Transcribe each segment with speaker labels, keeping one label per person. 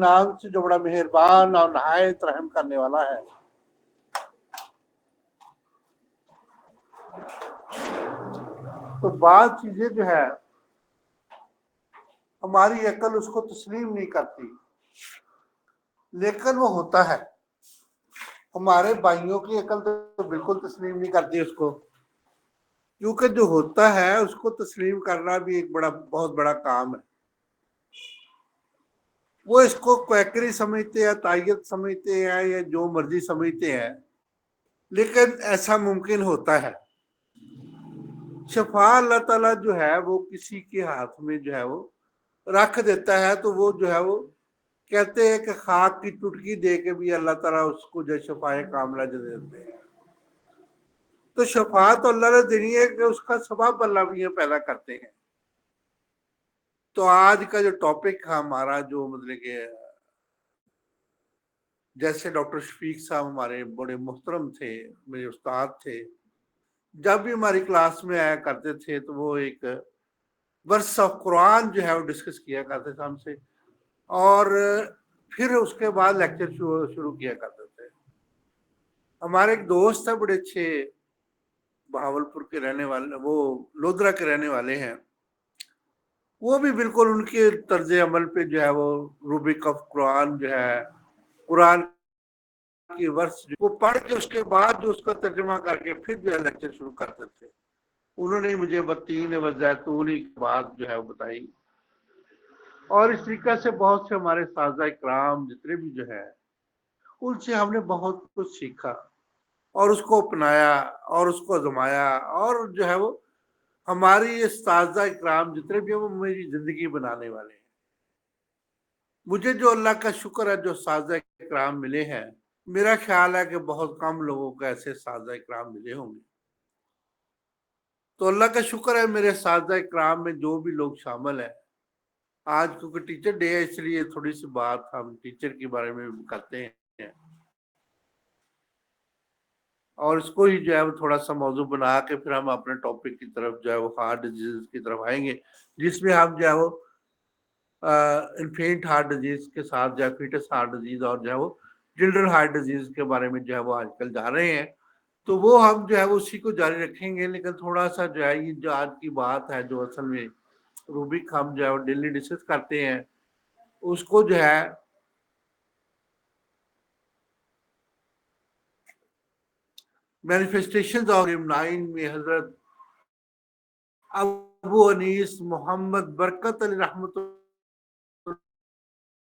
Speaker 1: نام سے جو بڑا مہربان اور نہایت رحم کرنے والا ہے۔ تو بعض چیزیں جو ہے ہماری عقل اس کو تسلیم نہیں کرتی، لیکن وہ ہوتا ہے۔ ہمارے بھائیوں کی عقل تو بالکل تسلیم نہیں کرتی اس کو، کیونکہ جو ہوتا ہے اس کو تسلیم کرنا بھی ایک بہت بڑا کام ہے۔ وہ اس کو کویکری سمجھتے ہیں، تائید سمجھتے ہیں، یا جو مرضی سمجھتے ہیں، لیکن ایسا ممکن ہوتا ہے۔ شفا اللہ تعالیٰ جو ہے وہ کسی کے ہاتھ میں جو ہے وہ رکھ دیتا ہے، تو وہ جو ہے وہ کہتے ہیں کہ خاک کی ٹٹکی دے کے بھی اللہ تعالیٰ اس کو جو شفائے کاملہ جو دیتے ہیں۔ تو شفا تو اللہ نے دینی ہے کہ اس کا سبب اللہ بھی پیدا کرتے ہیں۔ تو آج کا جو ٹاپک ہمارا جو مطلب کہ جیسے ڈاکٹر شفیق صاحب ہمارے بڑے محترم تھے، میرے استاد تھے، جب بھی ہماری کلاس میں آیا کرتے تھے تو وہ ایک ورس آف قرآن جو ہے وہ ڈسکس کیا کرتے تھے ہم سے، اور پھر اس کے بعد لیکچر شروع کیا کرتے تھے۔ ہمارے ایک دوست ہے بڑے اچھے، بہاولپور کے رہنے والے، وہ لودھرا کے رہنے والے ہیں، وہ بھی بالکل ان کے طرز عمل پہ جو ہے وہ روبک آف قرآن جو ہے، قرآن کی ورس وہ پڑھ کے اس کے بعد جو اس کا ترجمہ کر کے پھر جو ہے لیکچر شروع کرتے تھے۔ انہوں نے مجھے بتین و زیتونی کی بات جو ہے وہ بتائی، اور اس طریقہ سے بہت سے ہمارے اساتذہ کرام جتنے بھی جو ہے ان سے ہم نے بہت کچھ سیکھا اور اس کو اپنایا اور اس کو آزمایا، اور جو ہے وہ ہماری اساتذہ کرام جتنے بھی ہیں وہ میری زندگی بنانے والے ہیں۔ مجھے جو اللہ کا شکر ہے جو اساتذہ کرام ملے ہیں، میرا خیال ہے کہ بہت کم لوگوں کو ایسے اساتذہ کرام ملے ہوں گے۔ تو اللہ کا شکر ہے میرے اساتذہ کرام میں جو بھی لوگ شامل ہیں۔ آج کیونکہ ٹیچر ڈے ہے، اس لیے تھوڑی سی بات ہم ٹیچر کے بارے میں کرتے ہیں، اور اس کو ہی جو ہے وہ تھوڑا سا موضوع بنا کے پھر ہم اپنے ٹاپک کی طرف جو ہے وہ ہارٹ ڈیزیز کی طرف آئیں گے، جس میں ہم جو ہے وہ انفینٹ ہارٹ ڈیزیز کے ساتھ جو ہے فیٹس ہارٹ ڈیزیز اور جو ہے وہ چلڈرن ہارٹ ڈیزیز کے بارے میں جو ہے وہ آج کل جا رہے ہیں، تو وہ ہم جو ہے وہ اسی کو جاری رکھیں گے۔ لیکن تھوڑا سا جو ہے یہ جو آج کی بات ہے جو اصل میں روبک ہم جو ہے وہ ڈیلی ڈسکس کرتے ہیں، اس کو جو ہے مینیفیسٹیشنز آف 9 میں حضرت ابو انیس محمد برکت علی رحمۃ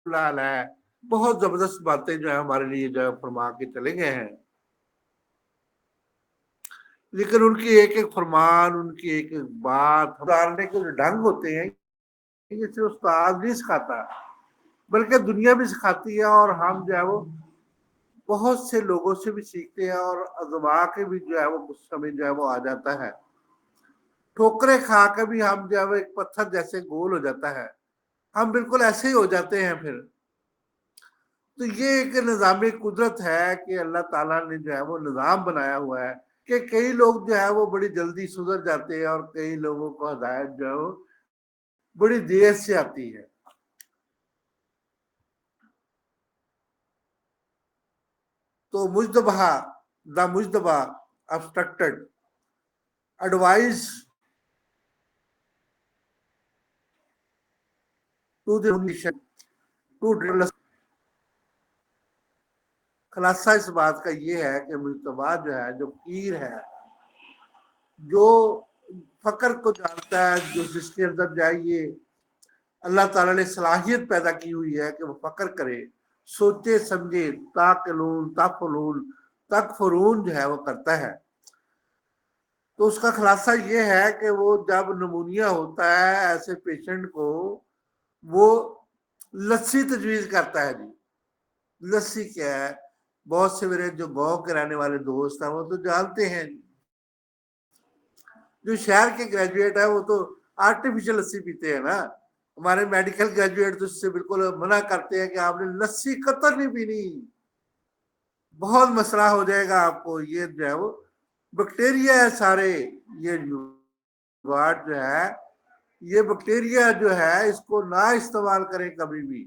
Speaker 1: اللہ علیہ بہت زبردست باتیں جو ہے ہمارے لیے جو ہے فرما کے چلے گئے ہیں، لیکن ان کی ایک ایک فرمان، ان کی ایک ایک بات ڈالنے کے جو ڈھنگ ہوتے ہیں، یہ صرف استاد نہیں سکھاتا بلکہ دنیا بھی سکھاتی ہے، اور ہم جو ہے وہ بہت سے لوگوں سے بھی سیکھتے ہیں، اور ازما کے بھی جو ہے وہ کچھ سمجھ جو ہے وہ آ جاتا ہے، ٹھوکریں کھا کے بھی ہم جو ہے وہ ایک پتھر جیسے گول ہو جاتا ہے، ہم بالکل ایسے ہی ہو جاتے ہیں پھر۔ تو یہ ایک نظام قدرت ہے کہ اللہ تعالیٰ نے جو ہے وہ نظام بنایا ہوا ہے کہ کئی لوگ جو ہے وہ بڑی جلدی سدھر جاتے ہیں، اور کئی لوگوں کو ہدایت جو ہے وہ بڑی دیر سے آتی ہے۔ تو مجتبہ دا مجتبہ obstructed advice to the nation to drill۔ خلاصہ اس بات کا یہ ہے کہ مجتبہ جو ہے، جو پیر ہے، جو فقر کو جانتا ہے، جو جس کے اندر جائیے اللہ تعالیٰ نے صلاحیت پیدا کی ہوئی ہے کہ وہ فقر کرے، سوچے سمجھے، تاقلون تفلون تکفرون جو ہے وہ کرتا ہے۔ تو اس کا خلاصہ یہ ہے کہ وہ جب نمونیا ہوتا ہے ایسے پیشنٹ کو، وہ لسی تجویز کرتا ہے۔ جی لسی کیا ہے؟ بہت سے میرے جو گاؤں کے رہنے والے دوست ہیں وہ تو جانتے ہیں، جو شہر کے گریجویٹ ہے وہ تو آرٹیفیشل لسی پیتے ہیں نا، ہمارے میڈیکل گریجویٹ تو اس سے بالکل منع کرتے ہیں کہ آپ نے لسی قطر نہیں پینی، بہت مسئلہ ہو جائے گا آپ کو، یہ جو ہے وہ بیکٹیریا ہے سارے، یہ جو ہے یہ بیکٹیریا جو ہے اس کو نہ استعمال کریں کبھی بھی۔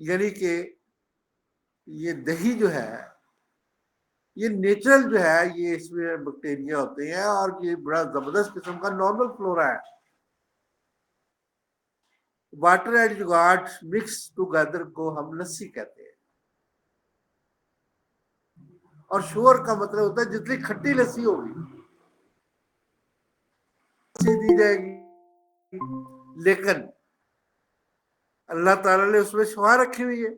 Speaker 1: یعنی کہ یہ دہی جو ہے یہ نیچرل جو ہے یہ اس میں بیکٹیریا ہوتے ہیں اور یہ بڑا زبردست قسم کا نارمل فلورا ہے. واٹر اینڈ یوگارٹ مکس ٹوگیدر کو ہم لسی کہتے ہیں. اور شور کا مطلب ہوتا ہے جتنی کھٹی لسی ہوگی لسی دی جائے گی، لیکن اللہ تعالیٰ نے اس میں شفا رکھی ہوئی ہے.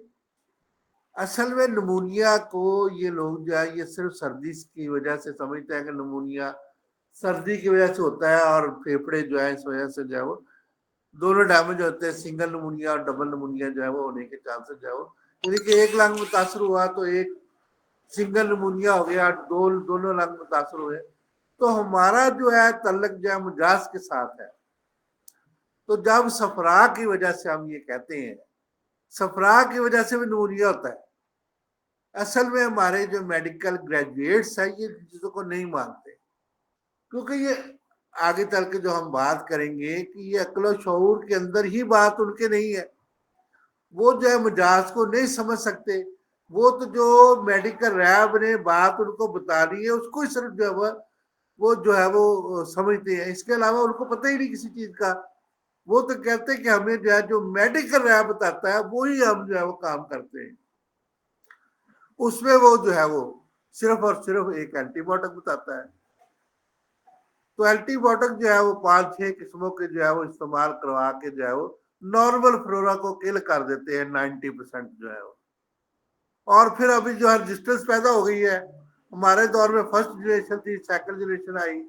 Speaker 1: اصل میں نمونیا کو یہ لوگ جو ہے یہ صرف سردی کی وجہ سے سمجھتے ہیں کہ نمونیا سردی کی وجہ سے ہوتا ہے اور پھیپھڑے جو ہے اس وجہ سے جو ہے وہ دونوں ڈیمیج ہوتے ہیں. سنگل نمونیا اور ڈبل نمونیا جو ہے وہ ہونے کے چانسز جو ہے وہ یعنی کہ ایک لنگ متاثر ہوا تو ایک سنگل نمونیا ہو گیا، دونوں لنگ متاثر ہوئے. تو ہمارا جو ہے تعلق جو ہے مجاز کے ساتھ ہے. تو جب صفرا کی وجہ سے ہم یہ کہتے ہیں صفرا کی وجہ سے بھی نمونیا ہوتا ہے. اصل میں ہمارے جو میڈیکل گریجویٹس ہیں یہ چیزوں کو نہیں مانتے، کیونکہ یہ آگے چل کے جو ہم بات کریں گے کہ یہ عقل و شعور کے اندر ہی بات ان کے نہیں ہے. وہ جو ہے مجاز کو نہیں سمجھ سکتے. وہ تو جو میڈیکل ریب نے بات ان کو بتا دی ہے اس کو صرف جو ہے وہ سمجھتے ہیں. اس کے علاوہ ان کو پتہ ہی نہیں کسی چیز کا. وہ تو کہتے ہیں کہ ہمیں جو ہے جو میڈیکل ریب بتاتا ہے وہی ہم جو ہے وہ کام کرتے ہیں. اس میں وہ جو ہے وہ صرف اور صرف ایک اینٹی بائیوٹک بتاتا ہے. تو اینٹی بائیوٹک جو ہے وہ 5-6 قسموں کے جو ہے وہ استعمال کروا کے جو ہے وہ نارمل فلورا کو کل کر دیتے ہیں 90% جو ہے وہ. اور پھر ابھی جو ہے ریزسٹنس پیدا ہو گئی ہے. ہمارے دور میں فرسٹ جنریشن تھی، سیکنڈ جنریشن آئی،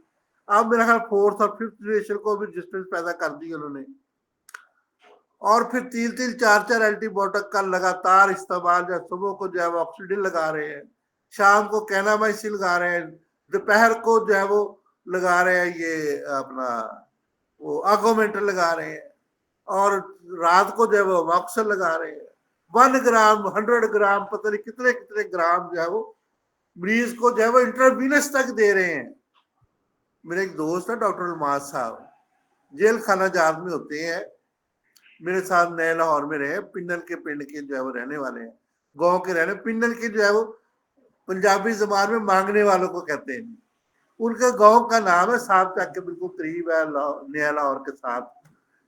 Speaker 1: اب میرا خیال فورتھ اور ففتھ جنریشن کو بھی ریزسٹنس پیدا کر دی انہوں نے. اور پھر 3-4 اینٹی بائیوٹک کا لگاتار استعمال جو ہے صبح کو جو ہے وہ آکسیڈن لگا رہے ہیں، شام کو کینامائسن لگا رہے ہیں، دوپہر کو جو ہے وہ لگا رہے ہیں یہ اپنا وہ آگومنٹر لگا رہے ہیں، اور رات کو جو ہے وہ واکسر لگا رہے ہیں. 1 گرام 100 گرام پتہ نہیں کتنے کتنے گرام جو ہے وہ مریض کو جو ہے وہ انٹروینس تک دے رہے ہیں. میرے ایک دوست ہے ڈاکٹر الماس صاحب، جیل خانہ جات میں ہوتے ہیں، میرے ساتھ نئے لاہور میں رہے، پنڈل کے پنڈ کے جو ہے وہ رہنے والے ہیں، گاؤں کے رہنے. پنڈل کے جو ہے وہ پنجابی زبان میں مانگنے والوں کو کہتے ہیں. ان کے گاؤں کا نام ہے صاحب چک کے بالکل قریب ہے نیا لاہور کے ساتھ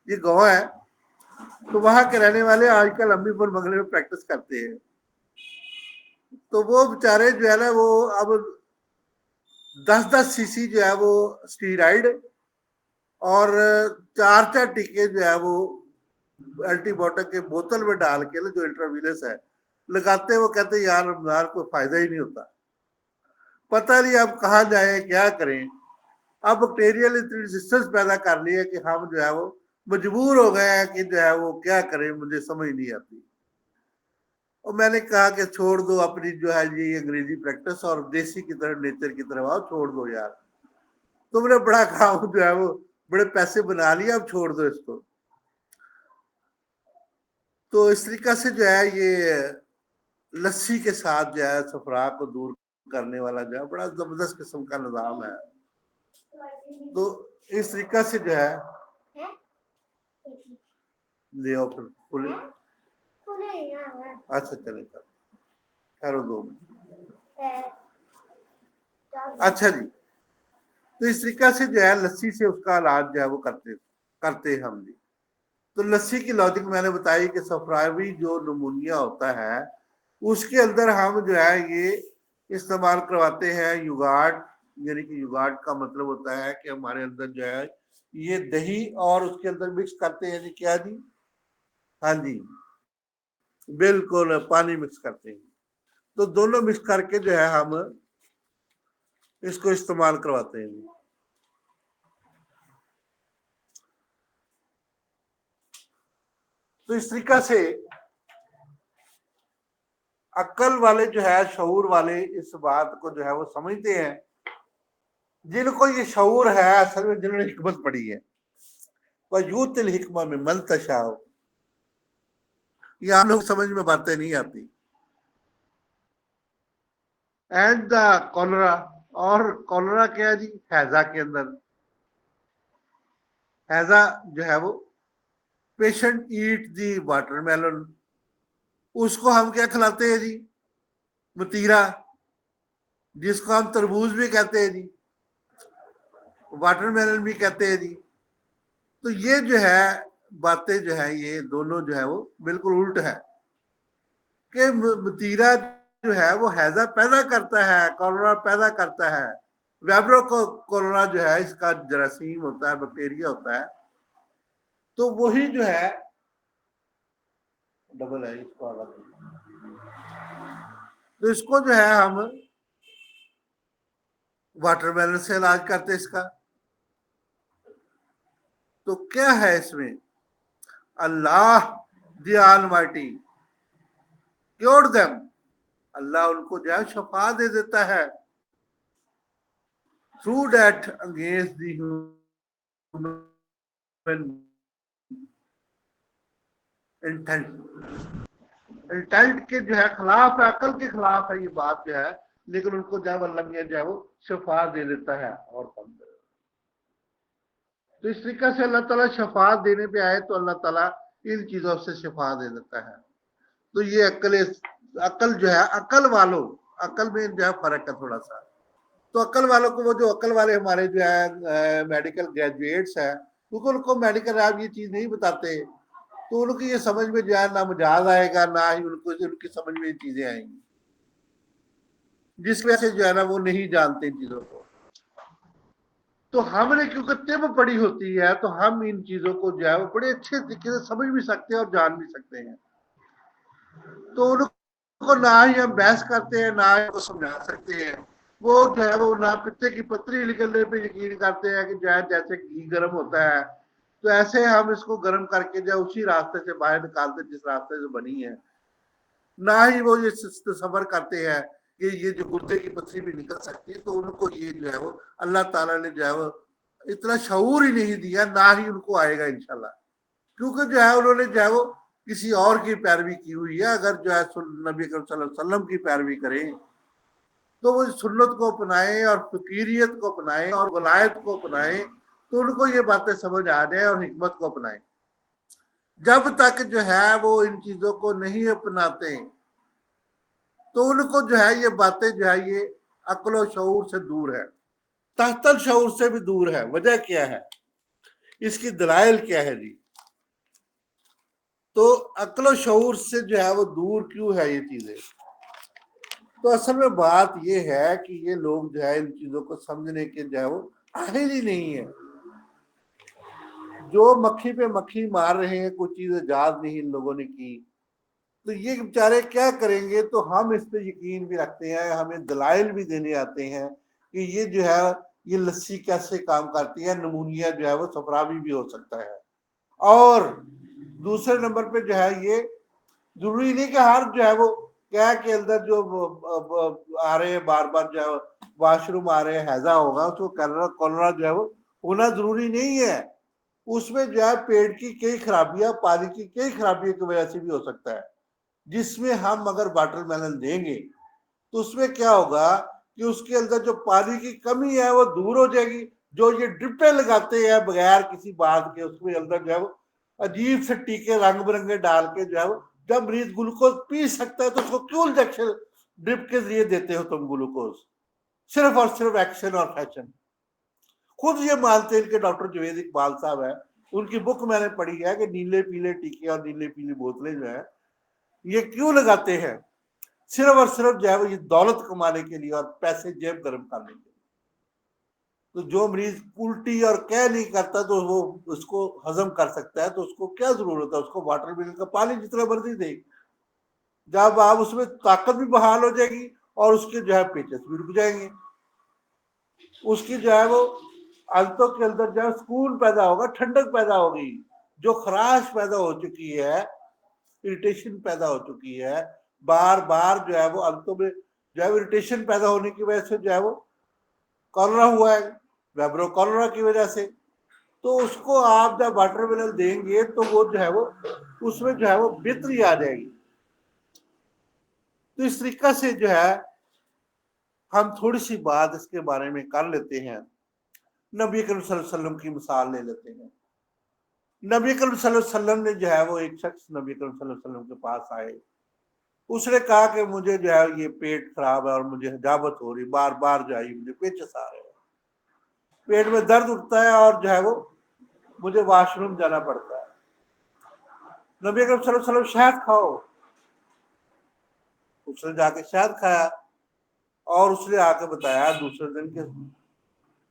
Speaker 1: یہ گاؤں ہے. تو وہاں کے رہنے والے آج کل امی پر بنگلے میں پریکٹس کرتے ہیں. تو وہ بیچارے جو ہے نا وہ اب 10 cc جو ہے وہ اسٹیرائڈ اور 4 ٹیکے جو ہے وہ اینٹی بائیوٹک کے بوتل میں ڈال کے جو انٹروینس ہے لگاتے. وہ کہتے یار رمضان کوئی فائدہ ہی نہیں ہوتا. پتہ نہیں اب کہاں جائیں کیا کریں. اب بیکٹیریل ریزسٹنس پیدا کر لی ہے کہ ہم جو ہے وہ مجبور ہو گئے ہیں کہ جو ہے وہ کیا کریں، مجھے سمجھ نہیں آتی. اور میں نے کہا کہ چھوڑ دو اپنی جو ہے یہ انگریزی پریکٹس اور دیسی کی طرف نیچر کی طرف آؤ، چھوڑ دو یار. تم نے بڑا کام جو ہے وہ بڑے پیسے بنا لیے، اب چھوڑ دو اس کو. تو اس طریقہ سے جو ہے یہ لسی کے ساتھ جو ہے صفرا کو دور کرنے والا جو ہے بڑا زبردست قسم کا نظام ہے. تو اس طریقہ سے جو ہے لے آؤ پھر اچھا چلے خیر 2 منٹ. اچھا جی، تو اس طریقہ سے جو ہے لسی سے اس کا علاج جو ہے وہ کرتے ہم جی. تو لسی کی لاجک میں نے بتائی کہ صفراوی جو نمونیا ہوتا ہے اس کے اندر ہم جو ہے یہ استعمال کرواتے ہیں یوگارٹ. یعنی کہ یوگارٹ کا مطلب ہوتا ہے کہ ہمارے اندر جو ہے یہ دہی اور اس کے اندر مکس کرتے ہیں. جی کیا جی؟ ہاں جی بالکل پانی مکس کرتے ہیں. تو دونوں مکس کر کے جو ہے ہم اس کو استعمال کرواتے ہیں. تو اس طریقہ سے عقل والے جو ہے شعور والے اس بات کو جو ہے وہ سمجھتے ہیں. جن کو یہ شعور ہے اصل میں جنہوں نے حکمت پڑھی ہے، وَيُؤْتِ الْحِكْمَةَ مِمَّنْ تَشَاءُ. یہ عام لوگ سمجھ میں باتیں نہیں آتی. اینڈ دا کولرا، اور کولرا کیا جی؟ ہیضہ کے اندر ہیضہ جو ہے وہ patient ate the watermelon اس کو ہم کیا کھلاتے ہیں جی؟ متیرا، جس کو ہم تربوز بھی کہتے ہیں جی، واٹر میلن بھی کہتے ہیں جی۔ تو یہ جو ہے باتیں جو ہے یہ دونوں جو ہے وہ بالکل الٹ ہے کہ متیرا جو ہے وہ ہیضہ پیدا کرتا ہے، کولرا پیدا کرتا ہے، ویبرو کولرا جو ہے اس کا جراثیم ہوتا ہے، بیکٹیریا ہوتا ہے، تو وہی جو ہے ڈبل ہے، اس کو الگ، تو اس کو جو ہے ہم واٹر میلن سے علاج کرتے اس کا۔ تو کیا ہے اس میں؟ اللہ دی آلمائٹی کیورڈ them، اللہ ان کو جو ہے شفا دے دیتا ہے through that against the human intent کے جو ہے خلاف ہے، عقل کے خلاف ہے یہ بات جو ہے، لیکن ان کو جو ہے اللہ میاں جو ہے وہ شفا دے دیتا ہے۔ اور تو اس طریقے سے اللہ تعالیٰ شفا دینے پہ آئے تو اللہ تعالیٰ ان چیزوں سے شفا دے دیتا ہے۔ تو یہ عقل جو ہے، عقل میں جو ہے فرق ہے تھوڑا سا۔ تو عقل والوں کو، وہ جو عقل والے ہمارے جو ہے میڈیکل گریجویٹس ہیں، کیونکہ ان کو میڈیکل آپ یہ چیز نہیں بتاتے، تو ان کی یہ سمجھ میں جو ہے نہ مجاز آئے گا، نہ ہی ان کی سمجھ میں یہ چیزیں آئیں گی، جس وجہ سے جو ہے نا وہ نہیں جانتے ان چیزوں کو۔ تو ہم نے کیونکہ طب پڑھی ہوتی ہے تو ہم ان چیزوں کو جو ہے وہ بڑے اچھے طریقے سے سمجھ بھی سکتے ہیں اور جان بھی سکتے ہیں۔ تو ان کو نہ ہی ہم بحث کرتے ہیں، نہ ہی کو سمجھا سکتے ہیں۔ وہ جو ہے وہ نہ پتے کی پتری نکلنے پہ یقین کرتے ہیں کہ جو ہے جیسے گھی گرم ہوتا ہے تو ایسے ہم اس کو گرم کر کے جو اسی راستے سے باہر نکالتے جس راستے سے بنی ہے۔ نہ ہی وہ یہ تصور کرتے ہیں کہ یہ جو گردے کی پتھری بھی نکل سکتی ہے۔ تو ان کو یہ جو ہے وہ اللہ تعالیٰ نے جو ہے وہ اتنا شعور ہی نہیں دیا، نہ ہی ان کو آئے گا انشاءاللہ، کیونکہ جو ہے انہوں نے جو ہے وہ کسی اور کی پیروی کی ہوئی ہے۔ اگر جو ہے نبی کریم صلی اللہ علیہ وسلم کی پیروی کریں تو وہ سنت کو اپنائیں اور فقیریت کو اپنائیں اور ولایت کو اپنائیں، تو ان کو یہ باتیں سمجھ آ جائیں اور حکمت کو اپنائیں۔ جب تک جو ہے وہ ان چیزوں کو نہیں اپناتے تو ان کو جو ہے یہ باتیں جو ہے یہ عقل و شعور سے دور ہے، تحت الشعور سے بھی دور ہے۔ وجہ کیا ہے؟ اس کی دلائل کیا ہے جی؟ تو عقل و شعور سے جو ہے وہ دور کیوں ہے یہ چیزیں؟ تو اصل میں بات یہ ہے کہ یہ لوگ جو ہے ان چیزوں کو سمجھنے کے جو ہے وہ اہل ہی نہیں ہے۔ جو مکھی پہ مکھی مار رہے ہیں، کوئی چیز ایجاد نہیں ان لوگوں نے کی، تو یہ بیچارے کیا کریں گے؟ تو ہم اس پہ یقین بھی رکھتے ہیں، ہمیں دلائل بھی دینے آتے ہیں کہ یہ جو ہے یہ لسی کیسے کام کرتی ہے، نمونیا جو ہے وہ صفراوی بھی ہو سکتا ہے۔ اور دوسرے نمبر پہ جو ہے یہ ضروری نہیں کہ ہر جو ہے وہ کیا کے اندر جو آ رہے ہیں بار بار جو ہے واش روم آ رہے ہیں ہیضہ ہوگا، اس کو کولرا جو ہے وہ ہونا ضروری نہیں ہے۔ اس میں جو ہے پیٹ کی کئی خرابیاں، پانی کی کئی خرابیوں کی وجہ سے بھی ہو سکتا ہے، جس میں ہم اگر واٹر میلن دیں گے تو اس میں کیا ہوگا کہ اس کے اندر جو پانی کی کمی ہے وہ دور ہو جائے گی۔ جو یہ ڈرپیں لگاتے ہیں بغیر کسی بات کے، اس میں اندر جو ہے وہ عجیب سے ٹیکے رنگ برنگے ڈال کے جو ہے وہ، جب مریض گلوکوز پی سکتا ہے تو اس کو کیوں انجیکشن ڈرپ کے ذریعے دیتے ہو تم گلوکوز؟ صرف اور صرف ایکشن اور فیشن۔ خود یہ مانتے ہیں کہ ڈاکٹر جوید اقبال صاحب ہے، ان کی بک میں نے پڑھی ہے کہ نیلے پیلے ٹیکے اور نیلے پیلی بوتلیں جو ہیں یہ کیوں لگاتے ہیں؟ صرف اور صرف جو ہے وہ یہ دولت کمانے کے لیے اور پیسے جیب گرم کرنے کے لیے۔ تو جو مریض الٹی اور کہہ نہیں کرتا تو وہ اس کو ہضم کر سکتا ہے، تو اس کو کیا ضرورت ہے؟ اس کو واٹر میلن کا پانی جتنا مرضی دے، جب آپ اس میں طاقت بھی بحال ہو جائے گی اور اس کے جو ہے پیچس بھی رک جائیں گے، اس کی جو ہے وہ عادتوں کے اندر جو ہے سکون پیدا ہوگا، ٹھنڈک پیدا ہوگی۔ جو خراش پیدا ہو چکی ہے، اریٹیشن پیدا ہو چکی ہے، بار بار جو ہے وہ عادتوں میں جو ہے اریٹیشن پیدا ہونے کی وجہ سے جو ہے وہ کولرا ہوا ہے، ویبرو کولرا کی وجہ سے، تو اس کو آپ جب واٹر میلن دیں گے تو وہ جو ہے وہ اس میں جو ہے وہ بہتری آ جائے گی۔ تو اس طریقہ سے جو ہے ہم تھوڑی سی بات اس کے بارے میں کر لیتے ہیں۔ نبی کریم صلی اللہ علیہ وسلم کی مثال لے لیتے ہیں۔ نبی کریم صلی اللہ علیہ وسلم نے جو ہے وہ ایک شخص نبی کریم صلی اللہ علیہ وسلم کے پاس آئے اس نے کہا کہ مجھے جو ہے یہ پیٹ خراب ہے اور مجھے حجامت ہو رہی، بار بار جو ہے مجھے پیچس آ رہے ہیں، پیٹ میں درد اٹھتا ہے اور جو ہے وہ مجھے واش روم جانا پڑتا ہے۔ نبی اکرم صلی اللہ علیہ وسلم شہد کھاؤ، اس نے جا کے شہد کھایا اور اس نے آ کے بتایا دوسرے دن کہ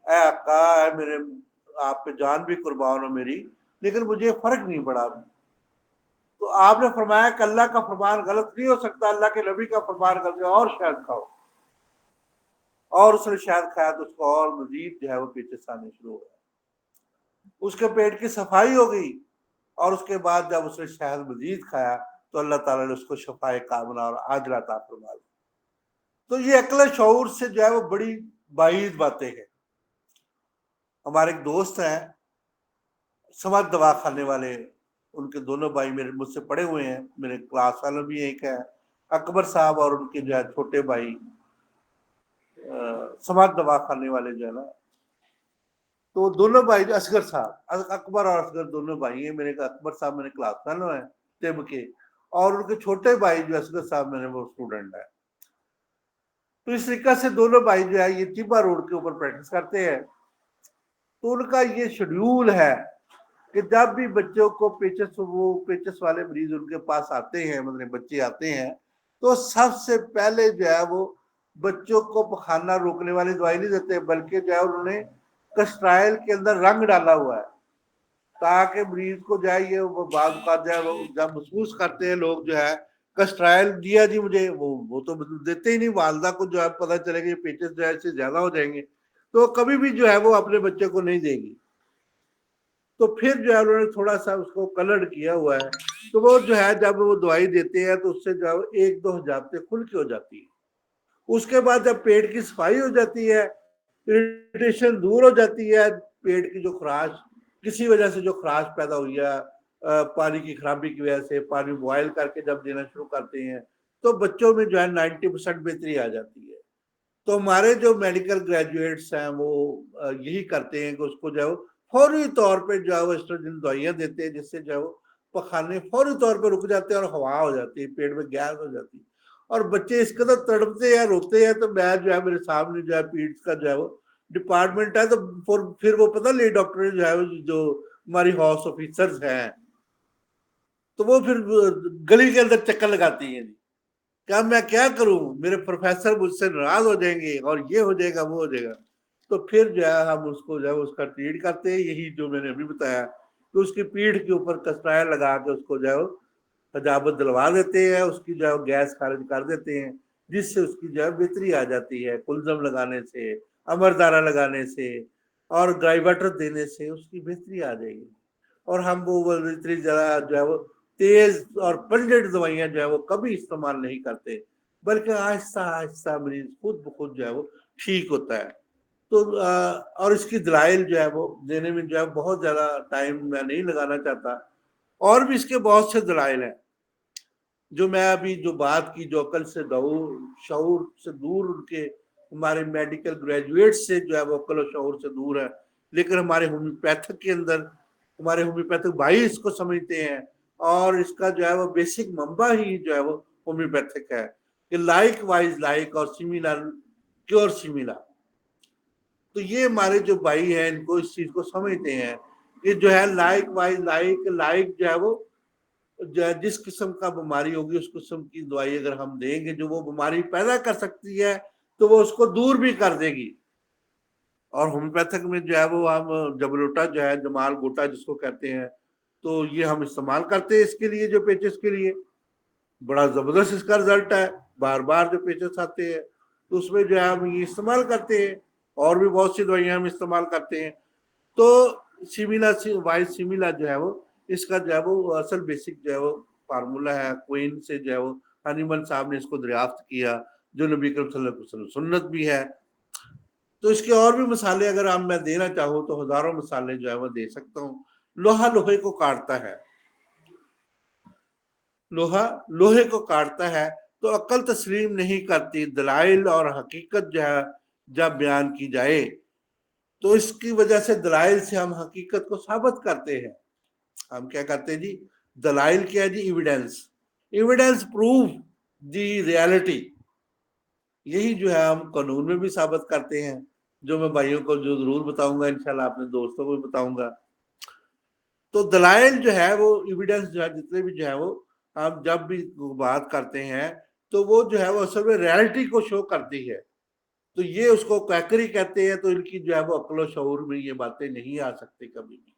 Speaker 1: اے آقا، اے میرے، آپ پہ جان بھی قربان ہو میری، لیکن مجھے فرق نہیں پڑا۔ تو آپ نے فرمایا کہ اللہ کا فرمان غلط نہیں ہو سکتا، اللہ کے نبی کا فرمان غلط ہے، اور شہد کھاؤ۔ اور اس نے شہد کھایا تو اس کو اور مزید جو ہے وہ پیچس آنے شروع ہو گئے، اس کے پیٹ کی صفائی ہو گئی، اور اس کے بعد جب اس نے شہد مزید کھایا تو اللہ تعالیٰ نے اس کو شفائے کاملہ اور عاجلہ عطا فرما دی۔ تو یہ عقل شعور سے جو ہے وہ بڑی بعید باتیں ہیں۔ ہمارے ایک دوست ہیں سمجھ دوا کھانے والے، ان کے دونوں بھائی میرے مجھ سے پڑھے ہوئے ہیں، میرے کلاس والوں بھی ایک ہے اکبر صاحب، اور ان کے جو ہے چھوٹے بھائی سماج دوا کھانے والے جو ہے نا، تو دونوں بھائی جو اصغر صاحب، اکبر اور اصغر دونوں بھائی ہیں میرے، اکبر صاحب میرے کلاس فیلو ہیں طب کے، اور ان کے چھوٹے بھائی جو اصغر صاحب میرے وہ اسٹوڈنٹ ہے۔ تو اس طریقے سے دونوں بھائی جو ہے یہ چیبا روڈ کے اوپر پریکٹس کرتے ہیں۔ تو ان کا یہ شیڈیول ہے کہ جب بھی بچوں کو پیچس والے مریض ان کے پاس آتے ہیں، مطلب بچے آتے ہیں، تو سب سے پہلے جو ہے وہ بچوں کو پخانہ روکنے والی دوائی نہیں دیتے، بلکہ جو ہے انہوں نے کسٹرائل کے اندر رنگ ڈالا ہوا ہے تاکہ مریض کو جو ہے یہ بعض اوقات جو ہے وہ جب محسوس کرتے ہیں لوگ جو ہے کسٹرائل دیا جی مجھے، وہ تو دیتے ہی نہیں، والدہ کو جو ہے پتہ چلے گا یہ پیچس جو ہے اس سے زیادہ ہو جائیں گے تو کبھی بھی جو ہے وہ اپنے بچے کو نہیں دے گی۔ تو پھر جو ہے انہوں نے تھوڑا سا اس کو کلرڈ کیا ہوا ہے، تو وہ جو ہے جب وہ دوائی دیتے ہیں تو اس سے جو ہے ایک دو حجامتیں کھل کے ہو جاتی ہیں۔ اس کے بعد جب پیٹ کی صفائی ہو جاتی ہے، اریٹیشن دور ہو جاتی ہے، پیٹ کی جو خراش کسی وجہ سے جو خراش پیدا ہوئی ہے پانی کی خرابی کی وجہ سے، پانی بوائل کر کے جب دینا شروع کرتے ہیں تو بچوں میں جو ہے 90% بہتری آ جاتی ہے۔ تو ہمارے جو میڈیکل گریجویٹس ہیں وہ یہی کرتے ہیں کہ اس کو جو ہے وہ فوری طور پہ جو ہے وہ اسٹروجن دوائیاں دیتے ہیں، جس سے جو ہے وہ پخانے فوری طور پہ رک جاتے ہیں اور ہوا ہو جاتی ہے، پیٹ میں گیس ہو جاتی ہے، اور بچے اس قدر تڑپتے ہیں روتے ہیں۔ تو میں جو ہے میرے سامنے جو ہے پیڈس کا جو ہے وہ ڈپارٹمنٹ ہے، تو پھر وہ پتہ نہیں ڈاکٹر جو ہے جو ہماری ہاؤس آفیسرز ہیں تو وہ پھر گلی کے اندر چکر لگاتی ہیں کہ میں کیا کروں، میرے پروفیسر مجھ سے ناراض ہو جائیں گے اور یہ ہو جائے گا وہ ہو جائے گا۔ تو پھر جو ہے ہم اس کو جو ہے اس کا ٹریٹ کرتے ہیں، یہی جو میں نے ابھی بتایا کہ اس کی پیٹھ کے اوپر کسٹرائل لگا کے اس کو جو ہے حجامت دلوا دیتے ہیں، اس کی جو ہے گیس خارج کر دیتے ہیں، جس سے اس کی جو ہے بہتری آ جاتی ہے۔ کلزم لگانے سے، امردارہ لگانے سے اور ڈرائی واٹر دینے سے اس کی بہتری آ جائے گی۔ اور ہم وہ اتنی زیادہ جو ہے وہ تیز اور پنجنٹ دوائیاں جو ہے وہ کبھی استعمال نہیں کرتے، بلکہ آہستہ آہستہ مریض خود بخود جو ہے وہ ٹھیک ہوتا ہے۔ تو اور اس کی دلائل جو ہے وہ دینے میں جو ہے بہت زیادہ ٹائم میں نہیں لگانا چاہتا، اور بھی اس کے بہت سے دلائل ہیں جو میں ابھی جو بات کی، جو عقل سے شعور سے دور ان کے ہمارے میڈیکل گریجویٹ سے جو ہے وہ عقل و شعور سے دور ہے، لیکن ہمارے ہومیوپیتھک کے اندر ہمارے ہومیوپیتھک بھائی اس کو سمجھتے ہیں، اور اس کا جو ہے وہ بیسک منبع ہی جو ہے وہ ہومیوپیتھک ہے کہ لائک وائز لائک اور سیملر کیور سیملر۔ تو یہ ہمارے جو بھائی ہیں ان کو اس چیز کو سمجھتے ہیں کہ جو ہے لائک وائز لائک جو ہے وہ جس قسم کا بیماری ہوگی اس قسم کی دوائی اگر ہم دیں گے جو وہ بیماری پیدا کر سکتی ہے تو وہ اس کو دور بھی کر دے گی۔ اور ہومیوپیتھک میں جو ہے وہ ہم جبلوٹا جو ہے، جمال گوٹا جس کو کہتے ہیں، تو یہ ہم استعمال کرتے ہیں اس کے لیے، جو پیچس کے لیے بڑا زبردست اس کا رزلٹ ہے، بار بار جو پیچس آتے ہیں تو اس میں جو ہے ہم یہ استعمال کرتے ہیں، اور بھی بہت سی دوائیاں ہم استعمال کرتے ہیں۔ تو سیملا وائز سیملا جو ہے وہ اس کا جو ہے وہ اصل بیسک جو ہے وہ فارمولا ہے، کوئن سے جو ہے وہ ہنیمن صاحب نے اس کو دریافت کیا، جو نبی کریم صلی اللہ علیہ وسلم سنت بھی ہے۔ تو اس کے اور بھی مثالیں اگر آپ میں دینا چاہوں تو ہزاروں مثالیں جو ہے وہ دے سکتا ہوں۔ لوہا لوہے کو کاٹتا ہے، لوہا لوہے کو کاٹتا ہے، تو عقل تسلیم نہیں کرتی، دلائل اور حقیقت جو ہے جب بیان کی جائے تو اس کی وجہ سے دلائل سے ہم حقیقت کو ثابت کرتے ہیں۔ ہم کیا کرتے ہیں جی، دلائل کیا ہے جی، ایویڈنس پروف دی ریالٹی. یہی جو ہے ہم قانون میں بھی ثابت کرتے ہیں، جو میں بھائیوں کو جو ضرور بتاؤں گا، انشاءاللہ اپنے دوستوں کو بھی بتاؤں گا. تو دلائل جو ہے وہ ایویڈنس جو ہے جتنے بھی جو ہے وہ ہم جب بھی بات کرتے ہیں تو وہ جو ہے وہ اصل میں ریالٹی کو شو کرتی ہے. تو یہ اس کو کویکری کہتے ہیں. تو ان کی جو ہے وہ عقل و شعور میں یہ باتیں نہیں آ سکتی کبھی بھی.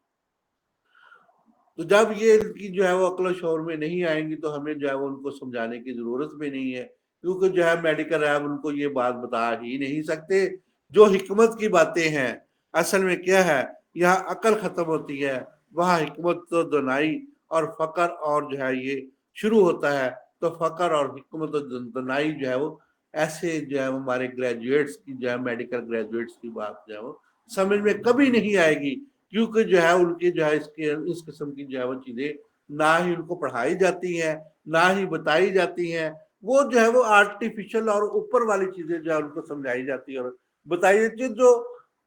Speaker 1: تو جب یہ ان کی جو ہے وہ عقل و شعور میں نہیں آئیں گی تو ہمیں جو ہے وہ ان کو سمجھانے کی ضرورت بھی نہیں ہے، کیونکہ جو ہے میڈیکل ریب ان کو یہ بات بتا ہی نہیں سکتے. جو حکمت کی باتیں ہیں اصل میں کیا ہے، یہاں عقل ختم ہوتی ہے، وہاں حکمت تو دنائی اور فقر اور جو ہے یہ شروع ہوتا ہے. تو فقر اور حکمت و دنائی جو ہے وہ ایسے جو ہے ہمارے گریجویٹس کی جو ہے میڈیکل گریجویٹس کی بات جو ہے وہ سمجھ میں کبھی نہیں آئے گی، کیونکہ جو ہے ان کی جو ہے اس قسم کی جو ہے وہ چیزیں نہ ہی ان کو پڑھائی جاتی ہیں، نہ ہی بتائی جاتی ہیں. وہ جو ہے وہ آرٹیفیشل اور اوپر والی چیزیں جو ہے ان کو سمجھائی جاتی ہے اور بتائی جاتی ہے. جو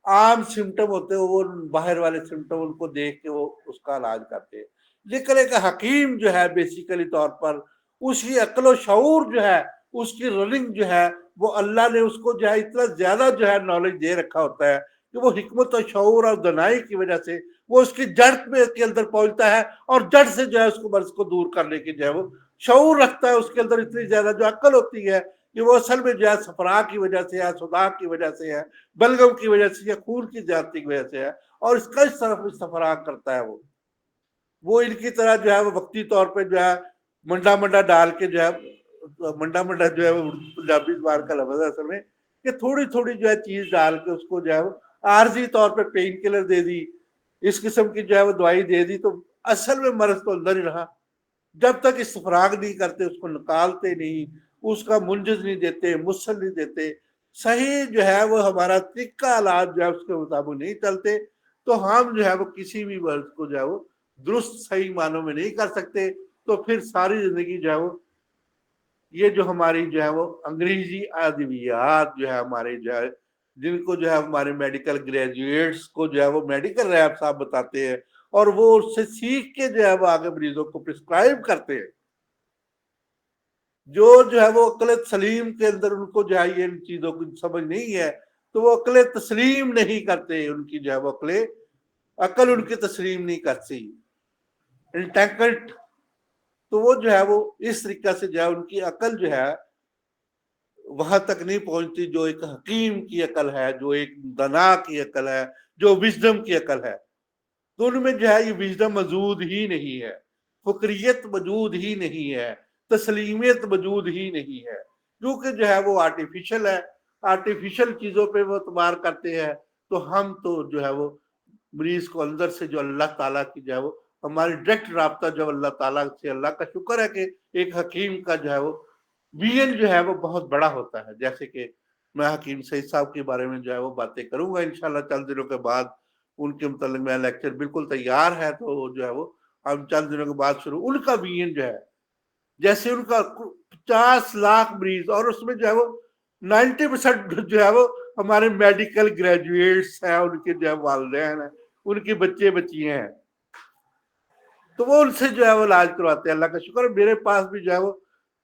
Speaker 1: عام سمٹم ہوتے ہیں وہ باہر والے سمٹم ان کو دیکھ کے وہ اس کا علاج کرتے ہیں. لیکن ایک حکیم جو ہے بیسیکلی طور پر اس کی عقل و شعور جو ہے، اس کی رننگ جو ہے وہ اللہ نے اس کو جو ہے اتنا زیادہ جو ہے نالج دے رکھا ہوتا ہے کہ وہ حکمت و شعور اور دنائی کی وجہ سے وہ اس کی جڑ کے اندر پہنچتا ہے اور جڑ سے جو ہے اس کو مرض کو دور کرنے کی جو ہے وہ شعور رکھتا ہے. اس کے اندر اتنی زیادہ جو عقل ہوتی ہے کہ وہ اصل میں جو ہے صفرا کی وجہ سے ہے، صداع کی وجہ سے ہے، بلغم کی وجہ سے یا خون کی زیادتی کی وجہ سے ہے، اور اس کا اس طرف استفراغ کرتا ہے. وہ ان کی طرح جو ہے وہ وقتی طور پہ جو ہے منڈا منڈا ڈال کے جو ہے منڈا منڈا جو ہے وہ پنجابی زبان کا لفظ ہے اصل میں، کہ تھوڑی تھوڑی جو ہے چیز ڈال کے اس کو جو ہے وہ عارضی طور پہ پین کلر دے دی، اس قسم کی جو ہے وہ دوائی دے دی، تو اصل میں مرض تو اندر ہی رہا. جب تک استفراغ نہیں کرتے، اس کو نکالتے نہیں، اس کا منجز نہیں دیتے، مسل نہیں دیتے، صحیح جو ہے وہ ہمارا طریقہ علاج جو ہے اس کے مطابق نہیں چلتے، تو ہم جو ہے وہ کسی بھی مرض کو جو ہے وہ درست صحیح معنوں میں نہیں کر سکتے. تو پھر ساری زندگی جو ہے وہ یہ جو ہماری جو ہے وہ انگریزی ادویات جو ہے ہمارے جو ہے جن کو جو ہے ہمارے میڈیکل گریجویٹس کو جو ہے وہ میڈیکل ریپ صاحب بتاتے ہیں اور وہ اس سے سیکھ کے جو ہے وہ آگے مریضوں کو پرسکرائب کرتے ہیں. جو ہے وہ عقل سلیم کے اندر ان کو جو ہے یہ ان چیزوں کو سمجھ نہیں ہے تو وہ عقل تسلیم نہیں کرتے. ان کی جو ہے وہ عقل ان کی تسلیم نہیں کرتی، انٹیکٹ. تو وہ جو ہے وہ اس طریقہ سے جو ہے ان کی عقل جو ہے وہاں تک نہیں پہنچتی جو ایک حکیم کی عقل ہے، جو ایک دنا کی عقل ہے، جو وژڈم کی عقل ہے. تو ان میں جو ہے یہ وژڈم موجود ہی نہیں ہے، فکریت موجود ہی نہیں ہے، تسلیمیت موجود ہی نہیں ہے، کیونکہ جو ہے وہ آرٹیفیشل ہے. آرٹیفیشل چیزوں پہ وہ اعتبار کرتے ہیں. تو ہم تو جو ہے وہ مریض کو اندر سے جو اللہ تعالیٰ کی جو ہے وہ ہماری ڈائریکٹ رابطہ جو اللہ تعالیٰ سے، اللہ کا شکر ہے کہ ایک حکیم کا جو ہے وہ ویژن جو ہے وہ بہت بڑا ہوتا ہے. جیسے کہ میں حکیم سعید صاحب کے بارے میں جو ہے وہ باتیں کروں گا انشاءاللہ چند دنوں کے بعد. ان کے متعلق میں لیکچر بالکل تیار ہے، تو جو ہے وہ ہم چند دنوں کے بعد شروع. ان کا ویژن جو ہے جیسے ان کا 50 لاکھ مریض، اور اس میں جو ہے وہ 90% جو ہے وہ ہمارے میڈیکل گریجویٹس ہیں، ان کے جو ہے والدین ہیں، ان کے بچے بچیاں ہیں. تو وہ ان سے جو ہے وہ علاج کرواتے ہیں. اللہ کا شکر ہے میرے پاس بھی جو ہے وہ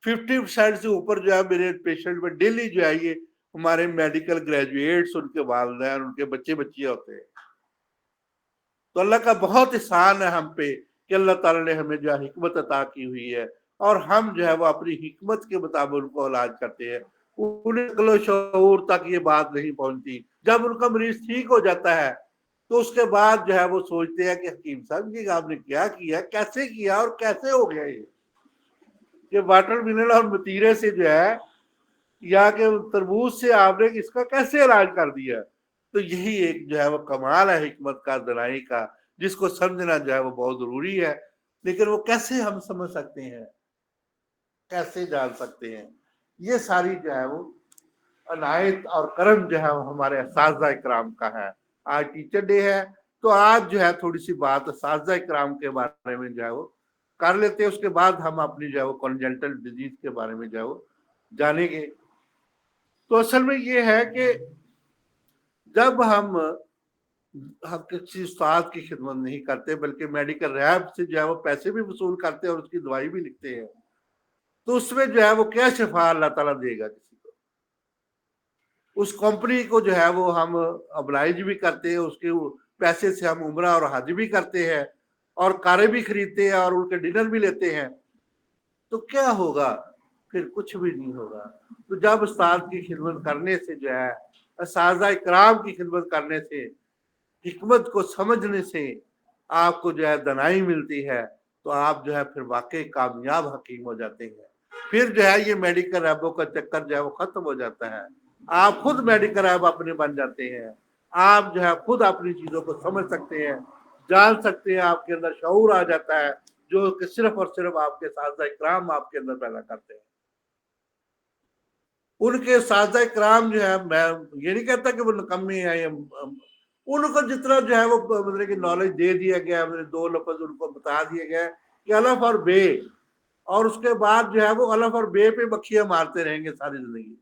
Speaker 1: 50% سے اوپر جو ہے میرے پیشنٹ میں ڈیلی جو ہے یہ ہمارے میڈیکل گریجویٹس، ان کے والدین، ان کے بچے بچیاں ہوتے ہیں. تو اللہ کا بہت احسان ہے ہم پہ کہ اللہ تعالیٰ نے ہمیں جو ہے حکمت عطا کی ہوئی ہے، اور ہم جو ہے وہ اپنی حکمت کے مطابق ان کو علاج کرتے ہیں. انہیں عقل و شعور تک یہ بات نہیں پہنچتی. جب ان کا مریض ٹھیک ہو جاتا ہے تو اس کے بعد جو ہے وہ سوچتے ہیں کہ حکیم صاحب یہ آپ نے کیا کیا، کیسے کیا اور کیسے ہو گیا یہ واٹر منرل اور متیرے سے جو ہے یا کہ تربوز سے آپ نے اس کا کیسے علاج کر دیا. تو یہی ایک جو ہے وہ کمال ہے حکمت کا، دنائی کا، جس کو سمجھنا جو ہے وہ بہت ضروری ہے. لیکن وہ کیسے ہم سمجھ سکتے ہیں، کیسے جان سکتے ہیں؟ یہ ساری جو ہے وہ عنایت اور کرم جو ہے وہ ہمارے اساتذہ اکرام کا ہے. آج ٹیچر ڈے ہے، تو آج جو ہے تھوڑی سی بات اساتذہ اکرام کے بارے میں جو ہے وہ کر لیتے ہیں. اس کے بعد ہم اپنی جو ہے وہ کانجنٹل ڈیزیز کے بارے میں جو ہے وہ جانیں گے. تو اصل میں یہ ہے کہ جب ہم کسی استاد کی خدمت نہیں کرتے بلکہ میڈیکل ریپ سے جو ہے وہ پیسے بھی وصول کرتے ہیں اور اس کی دوائی بھی لکھتے ہیں، تو اس میں جو ہے وہ کیا شفا اللہ تعالیٰ دے گا کسی کو؟ اس کمپنی کو جو ہے وہ ہم ابلائج بھی کرتے ہیں، اس کے پیسے سے ہم عمرہ اور حج بھی کرتے ہیں اور کاریں بھی خریدتے ہیں اور ان کے ڈنر بھی لیتے ہیں، تو کیا ہوگا؟ پھر کچھ بھی نہیں ہوگا۔ تو جب استاد کی خدمت کرنے سے جو ہے، اساتذہ کرام کی خدمت کرنے سے، حکمت کو سمجھنے سے آپ کو جو ہے دنائی ملتی ہے، تو آپ جو ہے پھر واقعی کامیاب حکیم ہو جاتے ہیں۔ پھر جو ہے یہ میڈیکل ریبوں کا چکر جو ہے وہ ختم ہو جاتا ہے، آپ خود میڈیکل ریب اپنے بن جاتے ہیں، آپ جو ہے خود اپنی چیزوں کو سمجھ سکتے ہیں، جان سکتے ہیں، آپ کے اندر شعور آ جاتا ہے، جو کہ صرف اور صرف آپ کے اساتذہ کرام آپ کے اندر پیدا کرتے ہیں۔ ان کے اساتذہ کرام جو ہے، میں یہ نہیں کہتا کہ وہ نکمی ہیں، ان کو جتنا جو ہے وہ مطلب کہ نالج دے دیا گیا، دو لفظ ان کو بتا دیا گیا کہ الف اور بے، اور اس کے بعد جو ہے وہ الف اور بے پہ مکھیاں مارتے رہیں گے ساری زندگی۔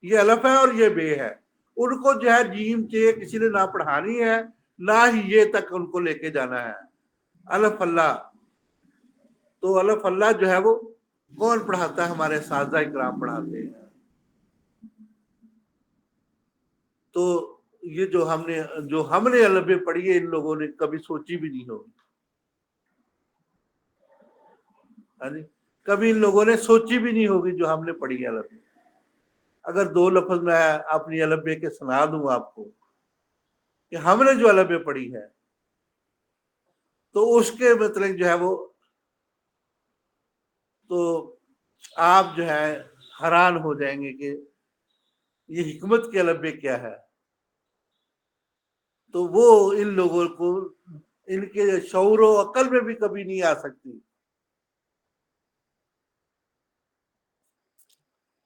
Speaker 1: یہ الف ہے اور یہ بے ہے، ان کو جو ہے جیم چے کسی نے نہ پڑھانی ہے، نہ ہی یہ تک ان کو لے کے جانا ہے۔ الف اللہ، تو الف اللہ جو ہے وہ کون پڑھاتا ہے؟ ہمارے اساتذہ کرام پڑھاتے ہیں۔ تو یہ جو ہم نے الفبے پڑھی ہے، ان لوگوں نے کبھی سوچی بھی نہیں ہوگی، کبھی ان لوگوں نے سوچی بھی نہیں ہوگی جو ہم نے پڑھی ہے الفبے۔ اگر دو لفظ میں اپنی الفبے کے سنا دوں آپ کو کہ ہم نے جو الفبے پڑھی ہے، تو اس کے مطلب جو ہے وہ، تو آپ جو ہے حیران ہو جائیں گے کہ یہ حکمت کے الفبے کیا ہے۔ تو وہ ان لوگوں کو، ان کے شعور و عقل میں بھی کبھی نہیں آ سکتی۔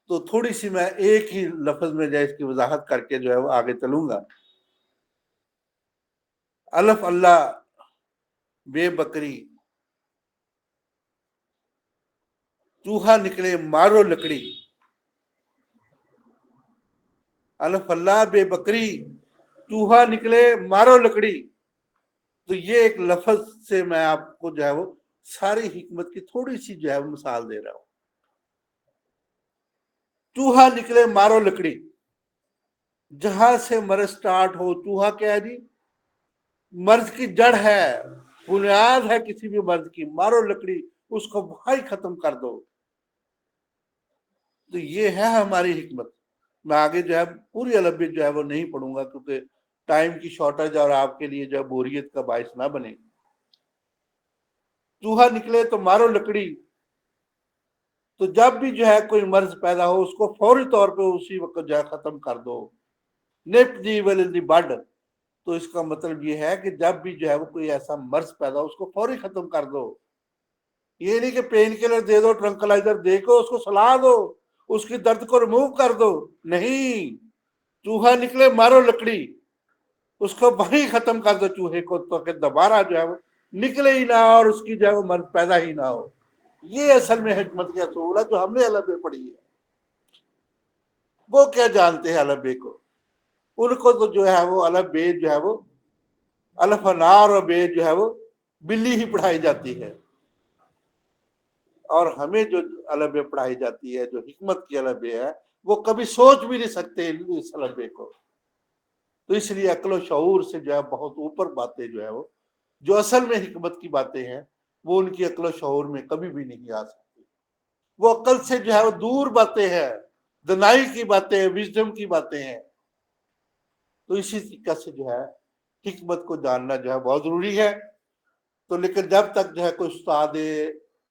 Speaker 1: تو تھوڑی سی میں ایک ہی لفظ میں جو ہے اس کی وضاحت کر کے جو ہے وہ آگے چلوں گا۔ الف اللہ بے بکری، چوہا نکلے مارو لکڑی۔ الف اللہ بے بکری، چوہا نکلے مارو لکڑی۔ تو یہ ایک لفظ سے میں آپ کو جو ہے وہ ساری حکمت کی تھوڑی سی جو ہے وہ مثال دے رہا ہوں۔ چوہا نکلے مارو لکڑی، جہاں سے مرض سٹارٹ ہو، چوہا کیا ہے جی؟ مرض کی جڑ ہے، بنیاد ہے کسی بھی مرض کی، مارو لکڑی، اس کو بھائی ختم کر دو۔ تو یہ ہے ہماری حکمت۔ میں آگے جو ہے پوری الفبے جو ہے وہ نہیں پڑھوں گا، کیونکہ ٹائم کی شارٹیج اور آپ کے لیے جو ہے بوریت کا باعث نہ بنے۔ چوہا نکلے تو مارو لکڑی، تو جب بھی جو ہے کوئی مرض پیدا ہو، اس کو فوری طور پہ اسی وقت جو ہے ختم کر دو۔ نپ دی ول بڈ، تو اس کا مطلب یہ ہے کہ جب بھی جو ہے وہ کوئی ایسا مرض پیدا ہو، اس کو فوری ختم کر دو۔ یہ نہیں کہ پین کلر دے دو، ٹرنکلائزر دے کو اس کو سلا دو، اس کی درد کو ریموو کر دو، نہیں۔ چوہا نکلے مارو لکڑی، اس کو وہیں ختم کر دو چوہے کو، تو کہ دوبارہ جو ہے وہ نکلے ہی نہ، اور اس کی جو ہے وہ مرض پیدا ہی نہ ہو۔ یہ اصل میں حکمت کی اصول ہے جو ہم نے الفبے پڑھی ہے۔ وہ کیا جانتے ہیں الفبے کو؟ ان کو تو جو ہے وہ الفبے جو ہے وہ الف انار اور بے جو ہے وہ بلی ہی پڑھائی جاتی ہے، اور ہمیں جو الفبے پڑھائی جاتی ہے، جو حکمت کی الفبے ہے، وہ کبھی سوچ بھی نہیں سکتے اس الفبے کو۔ تو اس لیے عقل و شعور سے جو ہے بہت اوپر باتیں جو ہے وہ، جو اصل میں حکمت کی باتیں ہیں، وہ ان کی عقل و شعور میں کبھی بھی نہیں آ سکتی۔ وہ عقل سے جو ہے وہ دور باتیں ہیں، دنائی کی باتیں، وزڈم کی باتیں ہیں۔ تو اسی طریقے سے جو ہے حکمت کو جاننا جو ہے بہت ضروری ہے۔ تو لیکن جب تک جو ہے کوئی استاد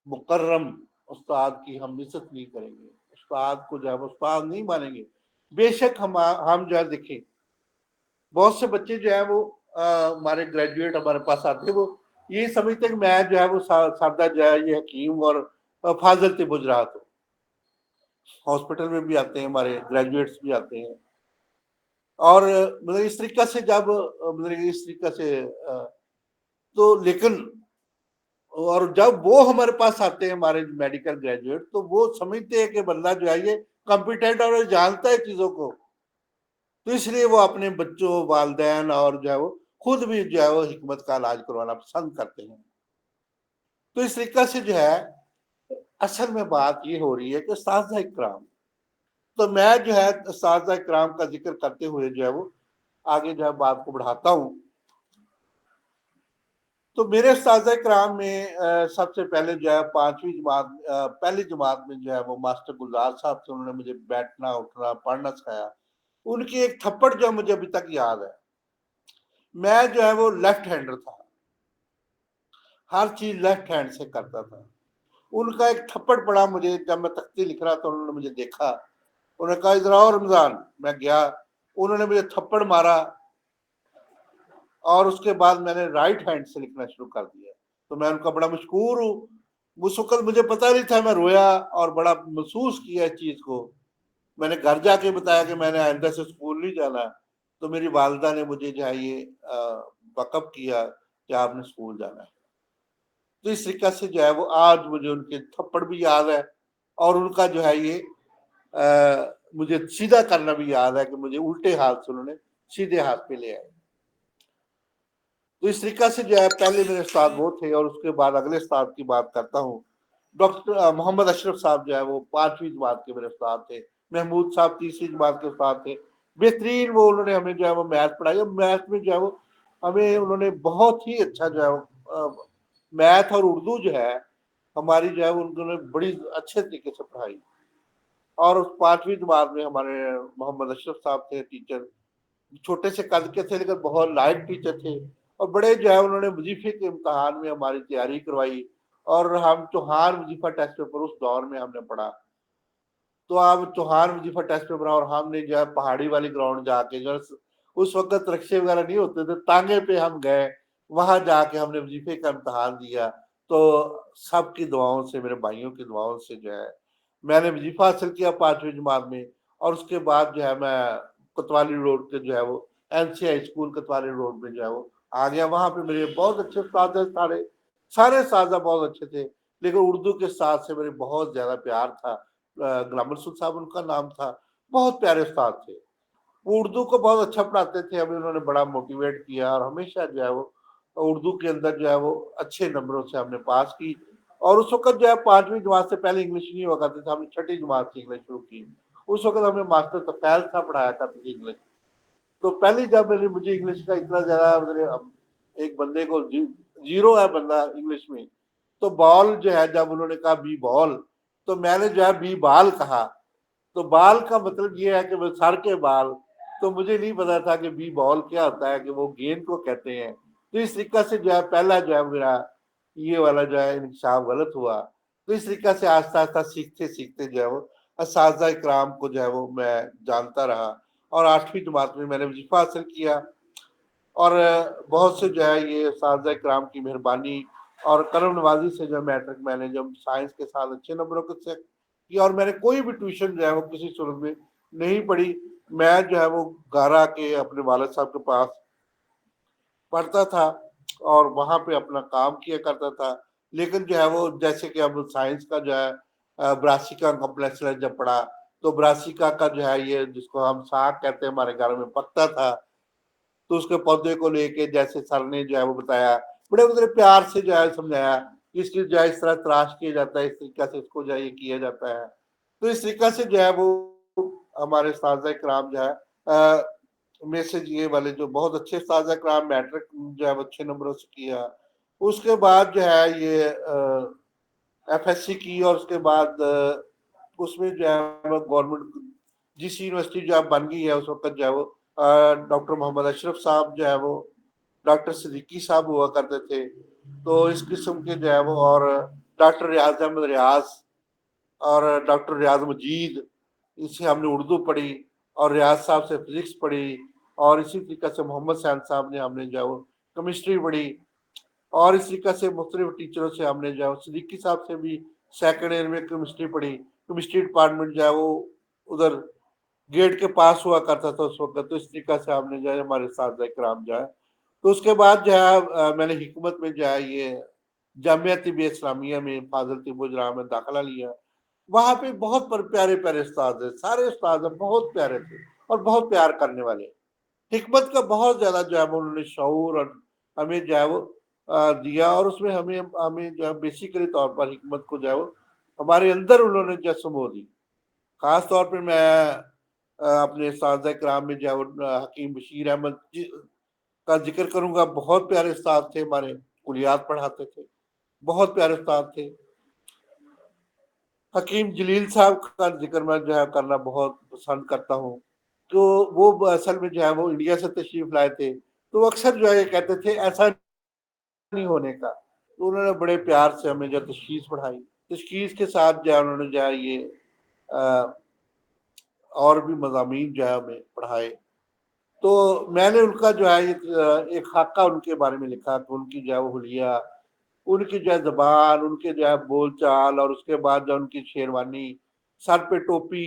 Speaker 1: مکرم، استاد کی ہم عزت نہیں کریں گے، استاد کو جو ہے وہ استاد نہیں مانیں گے، بے شک ہم جو ہے دیکھیں بہت سے بچے جو ہے وہ ہمارے گریجویٹ ہمارے پاس آتے ہیں، وہ یہ سمجھتے ہیں کہ میں جو ہے وہ سادہ جو ہے یہ حکیم اور فاضل بجرات ہوں۔ ہاسپٹل میں بھی آتے ہیں ہمارے گریجویٹس بھی آتے ہیں، اور مطلب اس طریقہ سے جب مطلب اس طریقہ سے تو لیکن، اور جب وہ ہمارے پاس آتے ہیں ہمارے میڈیکل گریجویٹ، تو وہ سمجھتے ہیں کہ بندہ جو ہے یہ کمپیٹنٹ اور جانتا ہے چیزوں کو، تو اس لیے وہ اپنے بچوں، والدین اور جو ہے وہ خود بھی جو ہے وہ حکمت کا علاج کروانا پسند کرتے ہیں۔ تو اس طریقہ سے جو ہے اصل میں بات یہ ہو رہی ہے کہ اساتذہ اکرام، تو میں جو ہے اساتذہ اکرام کا ذکر کرتے ہوئے جو ہے وہ آگے جو ہے بات کو بڑھاتا ہوں. تو میرے اساتذہ کرام میں سب سے پہلے جو ہے 5ویں جماعت پہلی جماعت میں جو ہے وہ ماسٹر گلزار صاحب سے، انہوں نے مجھے بیٹھنا اٹھنا پڑھنا سکھایا. ان کی ایک تھپڑ جو مجھے ابھی تک یاد ہے. میں جو ہے وہ لیفٹ ہینڈر تھا، ہر چیز لیفٹ ہینڈ سے کرتا تھا. ان کا ایک تھپڑ پڑا مجھے جب میں تختی لکھ رہا تھا. انہوں نے مجھے دیکھا، انہوں نے کہا ادھر آؤ رمضان. میں گیا، انہوں نے مجھے تھپڑ مارا اور اس کے بعد میں نے رائٹ ہینڈ سے لکھنا شروع کر دیا. تو میں ان کا بڑا مشکور ہوں. اس وقت مجھے پتا نہیں تھا، میں رویا اور بڑا محسوس کیا اس چیز کو. میں نے گھر جا کے بتایا کہ میں نے آئندہ سے اسکول نہیں جانا. تو میری والدہ نے مجھے جو ہے یہ وقف کیا کہ آپ نے اسکول جانا ہے. تو اس طریقے سے جو ہے وہ آج مجھے ان کے تھپڑ بھی یاد ہے، اور ان کا جو ہے یہ مجھے سیدھا کرنا بھی یاد ہے کہ مجھے الٹے ہاتھ سے انہوں نے سیدھے ہاتھ پہ لے آئے. تو اس طریقہ سے جو ہے پہلے میرے استاد وہ تھے. اور اس کے بعد اگلے استاد کی بات کرتا ہوں. ڈاکٹر محمد اشرف صاحب جو ہے وہ 5ویں جماعت کے میرے استاد تھے. محمود صاحب 3ری جماعت کے استاد تھے. بہترین وہ انہوں نے ہمیں جو ہے وہ میتھ پڑھائی. اور میتھ میں جو ہے وہ ہمیں انہوں نے بہت ہی اچھا جو ہے میتھ اور اردو جو ہے ہماری جو ہے انہوں نے بڑی اچھے طریقے سے پڑھائی. اور اس 5ویں جماعت میں ہمارے محمد اشرف صاحب تھے ٹیچر. چھوٹے سے قد کے تھے لیکن بہت لائق ٹیچر تھے. اور بڑے جو ہے انہوں نے وظیفے کے امتحان میں ہماری تیاری کروائی. اور ہم چوہان وظیفہ ٹیسٹ پیپر اس دور میں ہم نے پڑھا. تو آپ چوہان وظیفہ ٹیسٹ پیپر، اور ہم نے جو ہے پہاڑی والی گراؤنڈ جا کے، جو اس وقت رکشے وغیرہ نہیں ہوتے تھے، تانگے پہ ہم گئے. وہاں جا کے ہم نے وظیفے کا امتحان دیا. تو سب کی دعاؤں سے، میرے بھائیوں کی دعاؤں سے جو ہے میں نے وظیفہ حاصل کیا 5ویں جماعت میں. اور اس کے بعد جو ہے میں کوتوالی روڈ کے جو ہے وہ NCI اسکول کوتوالی روڈ میں جو ہے وہ آ گیا. وہاں پہ میرے بہت اچھے استاد سارے اساتذہ بہت اچھے تھے. لیکن اردو کے استاد سے میرے بہت زیادہ پیار تھا. غلام رسول صاحب ان کا نام تھا. بہت پیارے استاد تھے. وہ اردو کو بہت اچھا پڑھاتے تھے. ہمیں انہوں نے بڑا موٹیویٹ کیا، اور ہمیشہ جو ہے وہ اردو کے اندر جو ہے وہ اچھے نمبروں سے ہم نے پاس کی. اور اس وقت جو ہے 5ویں جماعت سے پہلے انگلش نہیں ہوا کرتی تھی. ہم نے 6ٹھی جماعت سے انگلش شروع کی. اس وقت ہمیں ماسٹر تفیل تھا پڑھایا کرتے تھے انگلش. تو پہلی جب مجھے انگلش کا اتنا زیادہ، ایک بندے کو زیرو ہے بندہ انگلش میں، تو بال جو ہے جب انہوں نے کہا بی بال، تو میں نے جو ہے بی بال کہا. تو بال کا مطلب یہ ہے کہ وہ سر کے بال. تو مجھے نہیں پتا تھا کہ بی بال کیا ہوتا ہے، کہ وہ گیند کو کہتے ہیں. تو اس طریقے سے جو ہے پہلا جو ہے میرا یہ والا جو ہے انکشاف غلط ہوا. تو اس طریقے سے آہستہ آہستہ سیکھتے سیکھتے جو ہے وہ اساتذہ اکرام کو جو ہے وہ میں جانتا رہا. اور 8ویں جماعت میں نے وظیفہ حاصل کیا. اور بہت سے جو ہے یہ اساتذہ اکرام کی مہربانی اور کرم نوازی سے جو میٹرک میں نے جب سائنس کے ساتھ اچھے نمبروں سے کیا. اور میں نے کوئی بھی ٹیوشن جو ہے وہ کسی صورت میں نہیں پڑھی. میں جو ہے وہ گھر آ کے اپنے والد صاحب کے پاس پڑھتا تھا اور وہاں پہ اپنا کام کیا کرتا تھا. لیکن جو ہے وہ جیسے کہ اب سائنس کا جو ہے براسیکا کمپلیکس جب پڑھا، تو براسیکا کا جو ہے یہ جس کو ہم ساگ کہتے ہیں ہمارے گھر میں پکتا تھا. تو اس کے پودے کو لے کے جیسے سر نے جو ہے وہ بتایا، بڑے بڑے پیار سے جو ہے سمجھایا اس کی جو ہے اس طرح تراش کیا جاتا ہے، اس طریقے سے اس کو جو ہے یہ کیا جاتا ہے. تو اس طریقے سے جو ہے وہ ہمارے اساتذہ کرام جو ہے میں سے یہ والے جو بہت اچھے اساتذہ کرام میٹرک جو ہے اچھے نمبروں سے کیا. اس کے بعد جو ہے یہ FSC کی. اور اس کے بعد اس میں جو ہے گورنمنٹ جس یونیورسٹی جو بن گئی ہے اس وقت جو ہے وہ ڈاکٹر محمد اشرف صاحب جو ہے وہ ڈاکٹر صدیقی صاحب ہوا کرتے تھے. تو اس قسم کے جو ہے وہ اور ڈاکٹر ریاض احمد ریاض اور ڈاکٹر ریاض مجید، اس سے ہم نے اردو پڑھی. اور ریاض صاحب سے فزکس پڑھی. اور اسی طریقے سے محمد سین صاحب نے ہم نے جو ہے وہ کیمسٹری پڑھی. اور اس طریقے سے مختلف ٹیچروں سے ہم نے جو ہے صدیقی صاحب سے بھی سیکنڈ ایئر میں کیمسٹری پڑھی. کیمسٹری ڈپارٹمنٹ جو ہے وہ ادھر گیٹ کے پاس ہوا کرتا تھا اس وقت. تو اس طریقے سے ہم نے جو ہے ہمارے اساتذہ کرام جو ہے. تو اس کے بعد جو ہے میں نے حکمت میں جو ہے یہ جامعہ طب اسلامیہ میں فاضل طب و جراحت میں داخلہ لیا. وہاں پہ بہت پیارے پیارے استاد ہیں، سارے استاد بہت پیارے تھے اور بہت پیار کرنے والے. حکمت کا بہت زیادہ جو ہے انہوں نے شعور اور ہمیں جو ہے وہ دیا. اور اس میں ہمیں جو ہے بیسیکلی طور پر حکمت کو جو ہے وہ ہمارے اندر انہوں نے جو سمو دی. خاص طور پہ میں اپنے اساتذہ کرام میں جو حکیم بشیر احمد کا ذکر کروں گا. بہت پیارے استاد تھے ہمارے, کلیات پڑھاتے تھے, بہت پیارے استاد تھے. حکیم جلیل صاحب کا ذکر میں جو ہے کرنا بہت پسند کرتا ہوں. تو وہ اصل میں جو ہے وہ انڈیا سے تشریف لائے تھے, تو وہ اکثر جو ہے یہ کہتے تھے ایسا نہیں ہونے کا. تو انہوں نے بڑے پیار سے ہمیں جو تشخیص پڑھائی, تشخیص کے ساتھ جو ہے انہوں نے جو ہے یہ اور بھی مضامین جو ہے ہمیں پڑھائے. تو میں نے ان کا جو ہے ایک خاکہ ان کے بارے میں لکھا کہ ان کی جو ہے وہ حلیہ, ان کی جو ہے زبان, ان کے جو ہے بول چال, اور اس کے بعد جو ان کی شیروانی, سر پہ ٹوپی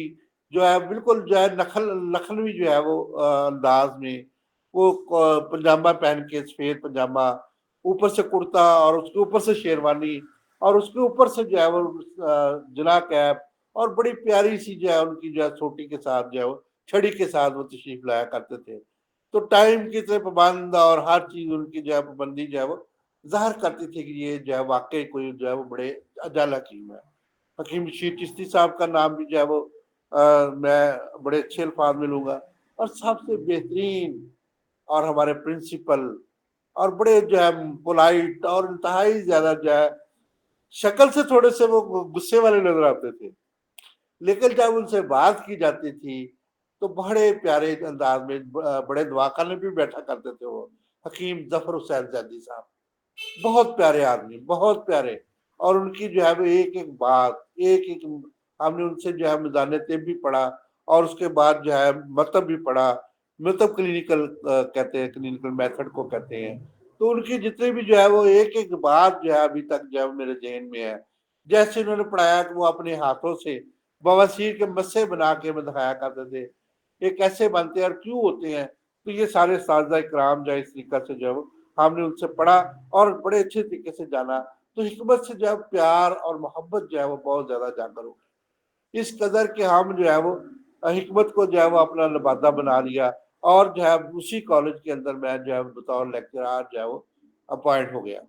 Speaker 1: جو ہے بالکل جو ہے لکھنوی جو ہے وہ انداز میں, وہ پنجامہ پہن کے, سفید پنجامہ, اوپر سے کرتا اور اس کے اوپر سے شیروانی, اور اس کے اوپر سے جو ہے وہ جنا کیپ, اور بڑی پیاری سی جو ہے ان کی جو ہے چھوٹی کے ساتھ جو ہے وہ چھڑی کے ساتھ وہ تشریف لایا کرتے تھے. تو ٹائم کی طرح پابند اور ہر چیز ان کی جو ہے پابندی جو ہے وہ ظاہر کرتی تھی کہ یہ جو ہے واقعی کوئی جو ہے وہ بڑے اجل حکیم ہے. حکیم بشیر چشتی صاحب کا نام بھی جو ہے وہ میں بڑے اچھے الفاظ میں لوں گا. اور سب سے بہترین اور ہمارے پرنسپل, اور بڑے جو ہے پولائٹ, اور انتہائی زیادہ جو ہے شکل سے تھوڑے سے وہ غصے والے نظر آتے تھے, لیکن جب ان سے بات کی جاتی تھی تو بڑے پیارے انداز میں, بڑے دعاخانے بھی بیٹھا کرتے تھے وہ. حکیم ظفر حسین زیدی صاحب بہت پیارے آدمی, بہت پیارے. اور ان کی جو ہے وہ ایک ایک بات, ایک ایک, ہم نے ان سے جو ہے میدان طب بھی پڑھا, اور اس کے بعد جو ہے مکتب بھی پڑھا. مکتب کلینکل کہتے ہیں, کلینکل میتھڈ کو کہتے ہیں. تو ان کی جتنے بھی جو ہے وہ ایک ایک بات جو ہے ابھی تک جو ہے میرے ذہن میں ہے. جیسے انہوں نے پڑھایا کہ وہ اپنے ہاتھوں سے بواسیر کے مسے بنا کے دکھایا کرتے تھے, یہ کیسے بنتے ہیں اور کیوں ہوتے ہیں. تو یہ سارے اساتذہ کرام جو ہے اس طریقہ سے جو ہم نے ان سے پڑھا اور بڑے اچھے طریقے سے جانا. تو حکمت سے جو ہے پیار اور محبت جو ہے وہ بہت زیادہ جاگر ہو, اس قدر کہ ہم جو ہے وہ حکمت کو جو ہے وہ اپنا لبادہ بنا لیا, اور جو ہے اسی کالج کے اندر میں جو ہے بطور لیکچرار جو ہے وہ اپوائنٹ ہو گیا.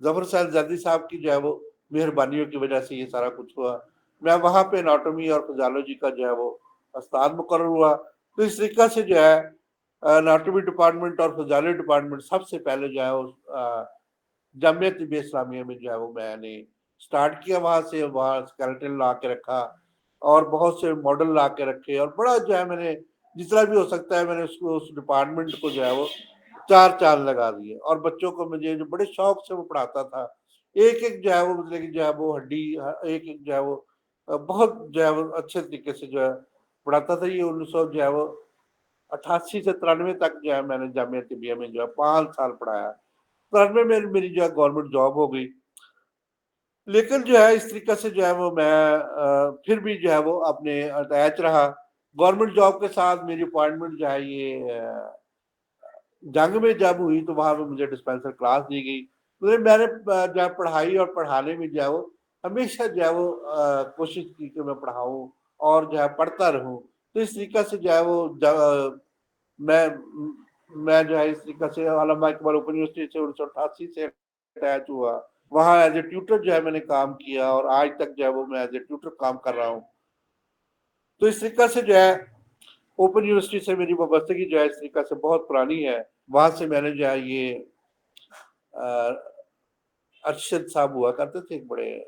Speaker 1: ظفر حسین زیدی صاحب کی جو ہے وہ مہربانیوں کی وجہ سے یہ سارا کچھ ہوا. میں وہاں پہ اناٹومی اور فزیالوجی کا جو ہے وہ استاد مقرر ہوا. تو اس طریقہ سے جو ہے اناٹومی ڈپارٹمنٹ اور فزیالوجی ڈپارٹمنٹ سب سے پہلے جو ہے جامعہ طب اسلامیہ میں جو ہے وہ میں نے سٹارٹ کیا. وہاں سے وہاں اسکیلٹن لا کے رکھا, اور بہت سے ماڈل لا کے رکھے, اور بڑا جو ہے میں نے جتنا بھی ہو سکتا ہے میں نے اس ڈپارٹمنٹ کو جو ہے وہ چار چاند لگا دیے. اور بچوں کو مجھے جو بڑے شوق سے وہ پڑھاتا تھا, ایک ایک جو ہے وہ مطلب کہ جو ہے وہ ہڈی, ایک ایک جو ہے وہ بہت جو ہے وہ اچھے طریقے سے جو ہے پڑھاتا تھا. یہ 1988 سے 93 تک جو ہے میں نے جامعہ طبیہ میں جو ہے 5 سال پڑھایا. 93 میں میری جو ہے گورنمنٹ جاب ہو گئی. لیکن جو ہے اس طریقے سے جو ہے وہ میں پھر بھی جو ہے وہ اپنے اٹیچ رہا. گورنمنٹ جاب کے ساتھ میری اپوائنٹمنٹ جو ہے یہ جنگ میں جب ہوئی تو وہاں پہ مجھے ڈسپینسر کلاس دی گئی. میں نے جو ہے پڑھائی اور پڑھانے میں جو ہے وہ ہمیشہ جو ہے وہ کوشش کی کہ میں پڑھاؤں اور جو ہے پڑھتا رہوں. تو اس طریقہ سے جو ہے وہ میں جو ہے اس طریقہ سے علامہ اقبال اوپن یونیورسٹی سے 1988 سے اٹیچ ہوا. وہاں ایز اے ٹیوٹر جو ہے میں نے کام کیا, اور آج تک جو ہے وہ میں ایز اے ٹیوٹر کام کر رہا ہوں. تو اس طریقہ سے جو ہے اوپن یونیورسٹی سے میری وابستگی جو ہے اس طریقہ سے بہت پرانی ہے. وہاں سے میں نے جو ہے یہ ارشد صاحب ہوا کرتے تھے, ایک بڑے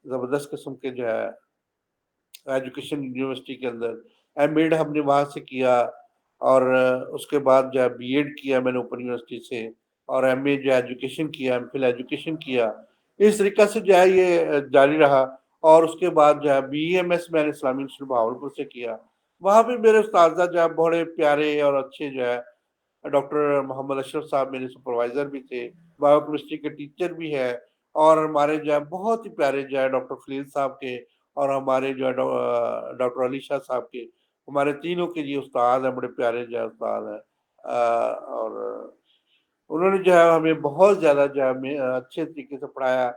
Speaker 1: زبردست قسم کے جو ہے ایجوکیشن یونیورسٹی کے اندر. ایم ایڈ ہم نے وہاں سے کیا, اور اس کے بعد جو ہے بی ایڈ کیا میں نے اوپن یونیورسٹی سے, اور ایم اے جو ہے ایجوکیشن کیا, ایم فل ایجوکیشن کیا. اس طریقہ سے جو ہے یہ جاری رہا. اور اس کے بعد جو ہے بی ایم ایس میں نے اسلامی یونیورسٹی بہاولپور سے کیا. وہاں بھی میرے اساتذہ جو ہے بڑے پیارے اور اچھے جو ہے, ڈاکٹر محمد اشرف صاحب میرے سپروائزر بھی تھے, بایو کیمسٹری کے ٹیچر بھی ہے, اور ہمارے جو ہے بہت ہی پیارے جو ہے ڈاکٹر خلیل صاحب کے, اور ہمارے جو ہے ڈاکٹر علی شاہ صاحب کے, ہمارے تینوں کے جو استاد ہیں بڑے پیارے جو ہے استاد ہیں. اور انہوں نے جو ہے ہمیں بہت زیادہ جو ہے اچھے طریقے سے پڑھایا,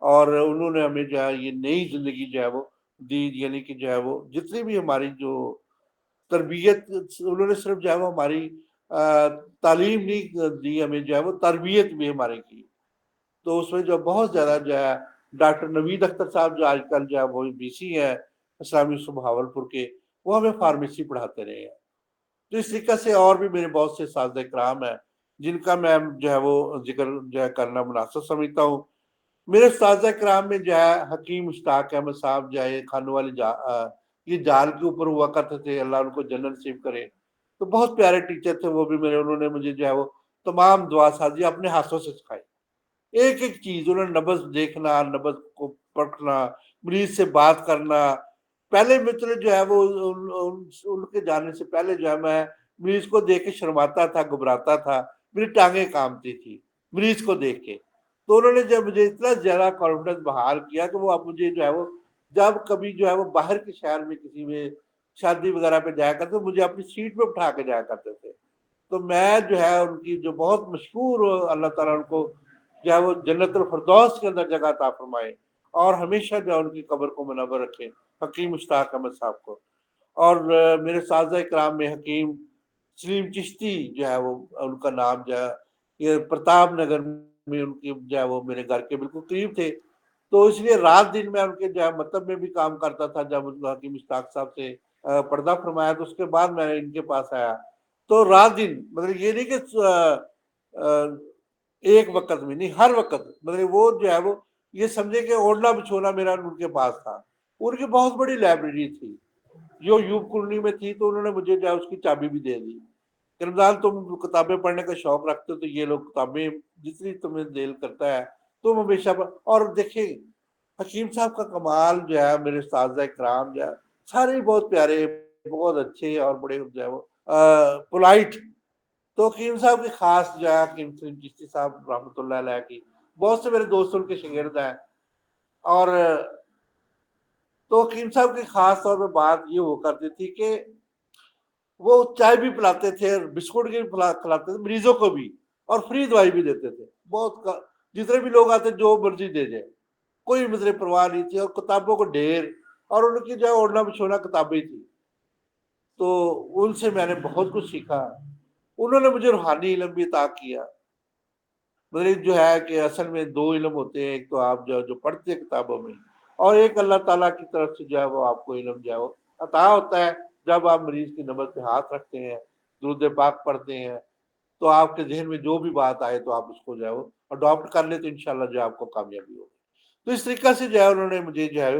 Speaker 1: اور انہوں نے ہمیں جو ہے یہ نئی زندگی جو ہے وہ دی. یعنی کہ جو ہے وہ جتنی بھی ہماری جو تربیت, انہوں نے صرف جو ہے وہ ہماری تعلیم نہیں دی ہمیں, جو ہے وہ تربیت بھی ہماری کی. تو اس میں جو بہت زیادہ جو ہے ڈاکٹر نوید اختر صاحب جو آج کل جو ہے وہ BC ہے اسلامی بہاولپور کے، وہ ہمیں فارمیسی پڑھاتے رہے ہیں۔ تو اس طریقے سے اور بھی میرے بہت سے اساتذہ کرام ہیں جن کا میں جو ہے وہ ذکر جو ہے کرنا مناسب سمجھتا ہوں۔ میرے اساتذہ کرام میں جو ہے حکیم مشتاق احمد صاحب جو ہے خانوں والی یہ جال کے اوپر ہوا کرتے تھے، اللہ ان کو جنت نصیب کرے، تو بہت پیارے ٹیچر تھے وہ بھی میرے، انہوں نے مجھے جو ہے وہ تمام دعا سازی اپنے ہاتھوں سے سکھائی، ایک ایک چیز انہوں نے نبض دیکھنا، نبض کو پرکھنا، مریض سے بات کرنا۔ پہلے مطلب جو ہے وہ ان کے جانے سے پہلے جو ہے میں مریض کو دیکھ کے شرماتا تھا، گھبراتا تھا، میری ٹانگیں کانپتی تھی مریض کو دیکھ کے۔ تو انہوں نے جب مجھے اتنا زیادہ کانفیڈنس بحال کیا کہ وہ اب مجھے جو ہے وہ جب کبھی جو ہے وہ باہر کے شہر میں کسی میں شادی وغیرہ پہ جایا کرتے تو مجھے اپنی سیٹ پہ اٹھا کے جایا کرتے تھے۔ تو میں جو ہے ان کی جو بہت مشہور، اللہ تعالیٰ ان کو جو ہے وہ جنت الفردوس کے اندر جگہ عطا فرمائے، اور ہمیشہ جو ہے ان کی قبر کو منور رکھے، حکیم مشتاق احمد صاحب کو۔ اور میرے اساتذہ کرام میں حکیم سلیم چشتی جو ہے وہ ان کا نام جو ہے، یہ پرتاپ نگر میں ان کی جو ہے وہ میرے گھر کے بالکل قریب تھے، تو اس لیے رات دن میں ان کے جو ہے مکتب میں بھی کام کرتا تھا۔ جب حکیم مشتاق صاحب سے پردہ فرمایا تو اس کے بعد میں ان کے پاس آیا، تو رات دن مطلب یہ نہیں کہ ایک وقت میں نہیں، ہر وقت مطلب وہ جو ہے وہ یہ سمجھے کہ اوڑھنا بچھونا میرا ان کے پاس تھا۔ ان کی بہت بڑی لائبریری تھی جو یوب کالونی میں تھی، تو انہوں نے مجھے جو ہے اس کی چابی بھی دے دی کہ رمضان تم کتابیں پڑھنے کا شوق رکھتے ہو تو یہ لوگ کتابیں جتنی تمہیں دل کرتا ہے تم ہمیشہ اور دیکھیں حکیم صاحب کا کمال جو ہے، میرے اساتذہ کرام جو ہے سارے بہت پیارے، بہت اچھے اور بڑے جو ہے وہ پولائٹ۔ تو حکیم صاحب کی خاص جو ہے حکیم سلیم چشتی صاحب رحمۃ اللہ علیہ کی بہت سے میرے دوستوں کے شاگرد ہیں، اور تو حکیم صاحب کی خاص طور پہ بات یہ ہو کرتی تھی کہ وہ چائے بھی پلاتے تھے، بسکٹ بھی کھلاتے تھے مریضوں کو بھی، اور فری دوائی بھی دیتے تھے۔ بہت جتنے بھی لوگ آتے جو مرضی دے جائے، کوئی مطلب پرواہ نہیں تھی، اور کتابوں کو ڈھیر، اور ان کی جو ہے اوڑھنا بچھونا کتابیں تھی۔ تو ان سے میں نے بہت کچھ سیکھا، انہوں نے مجھے روحانی علم بھی عطا کیا۔ مطلب جو ہے کہ اصل میں دو علم ہوتے ہیں، ایک تو آپ جو پڑھتے ہیں کتابوں میں، اور ایک اللہ تعالیٰ کی طرف سے جو ہے وہ آپ کو علم جو ہے وہ عطا ہوتا ہے جب آپ مریض کی نبض پہ ہاتھ رکھتے ہیں، درود پاک پڑھتے ہیں، تو آپ کے ذہن میں جو بھی بات آئے تو آپ اس کو جو ہے وہ اڈاپٹ کر لیں، تو انشاءاللہ جو ہے آپ کو کامیابی ہوگی۔ تو اس طریقہ سے جو ہے انہوں نے مجھے جو ہے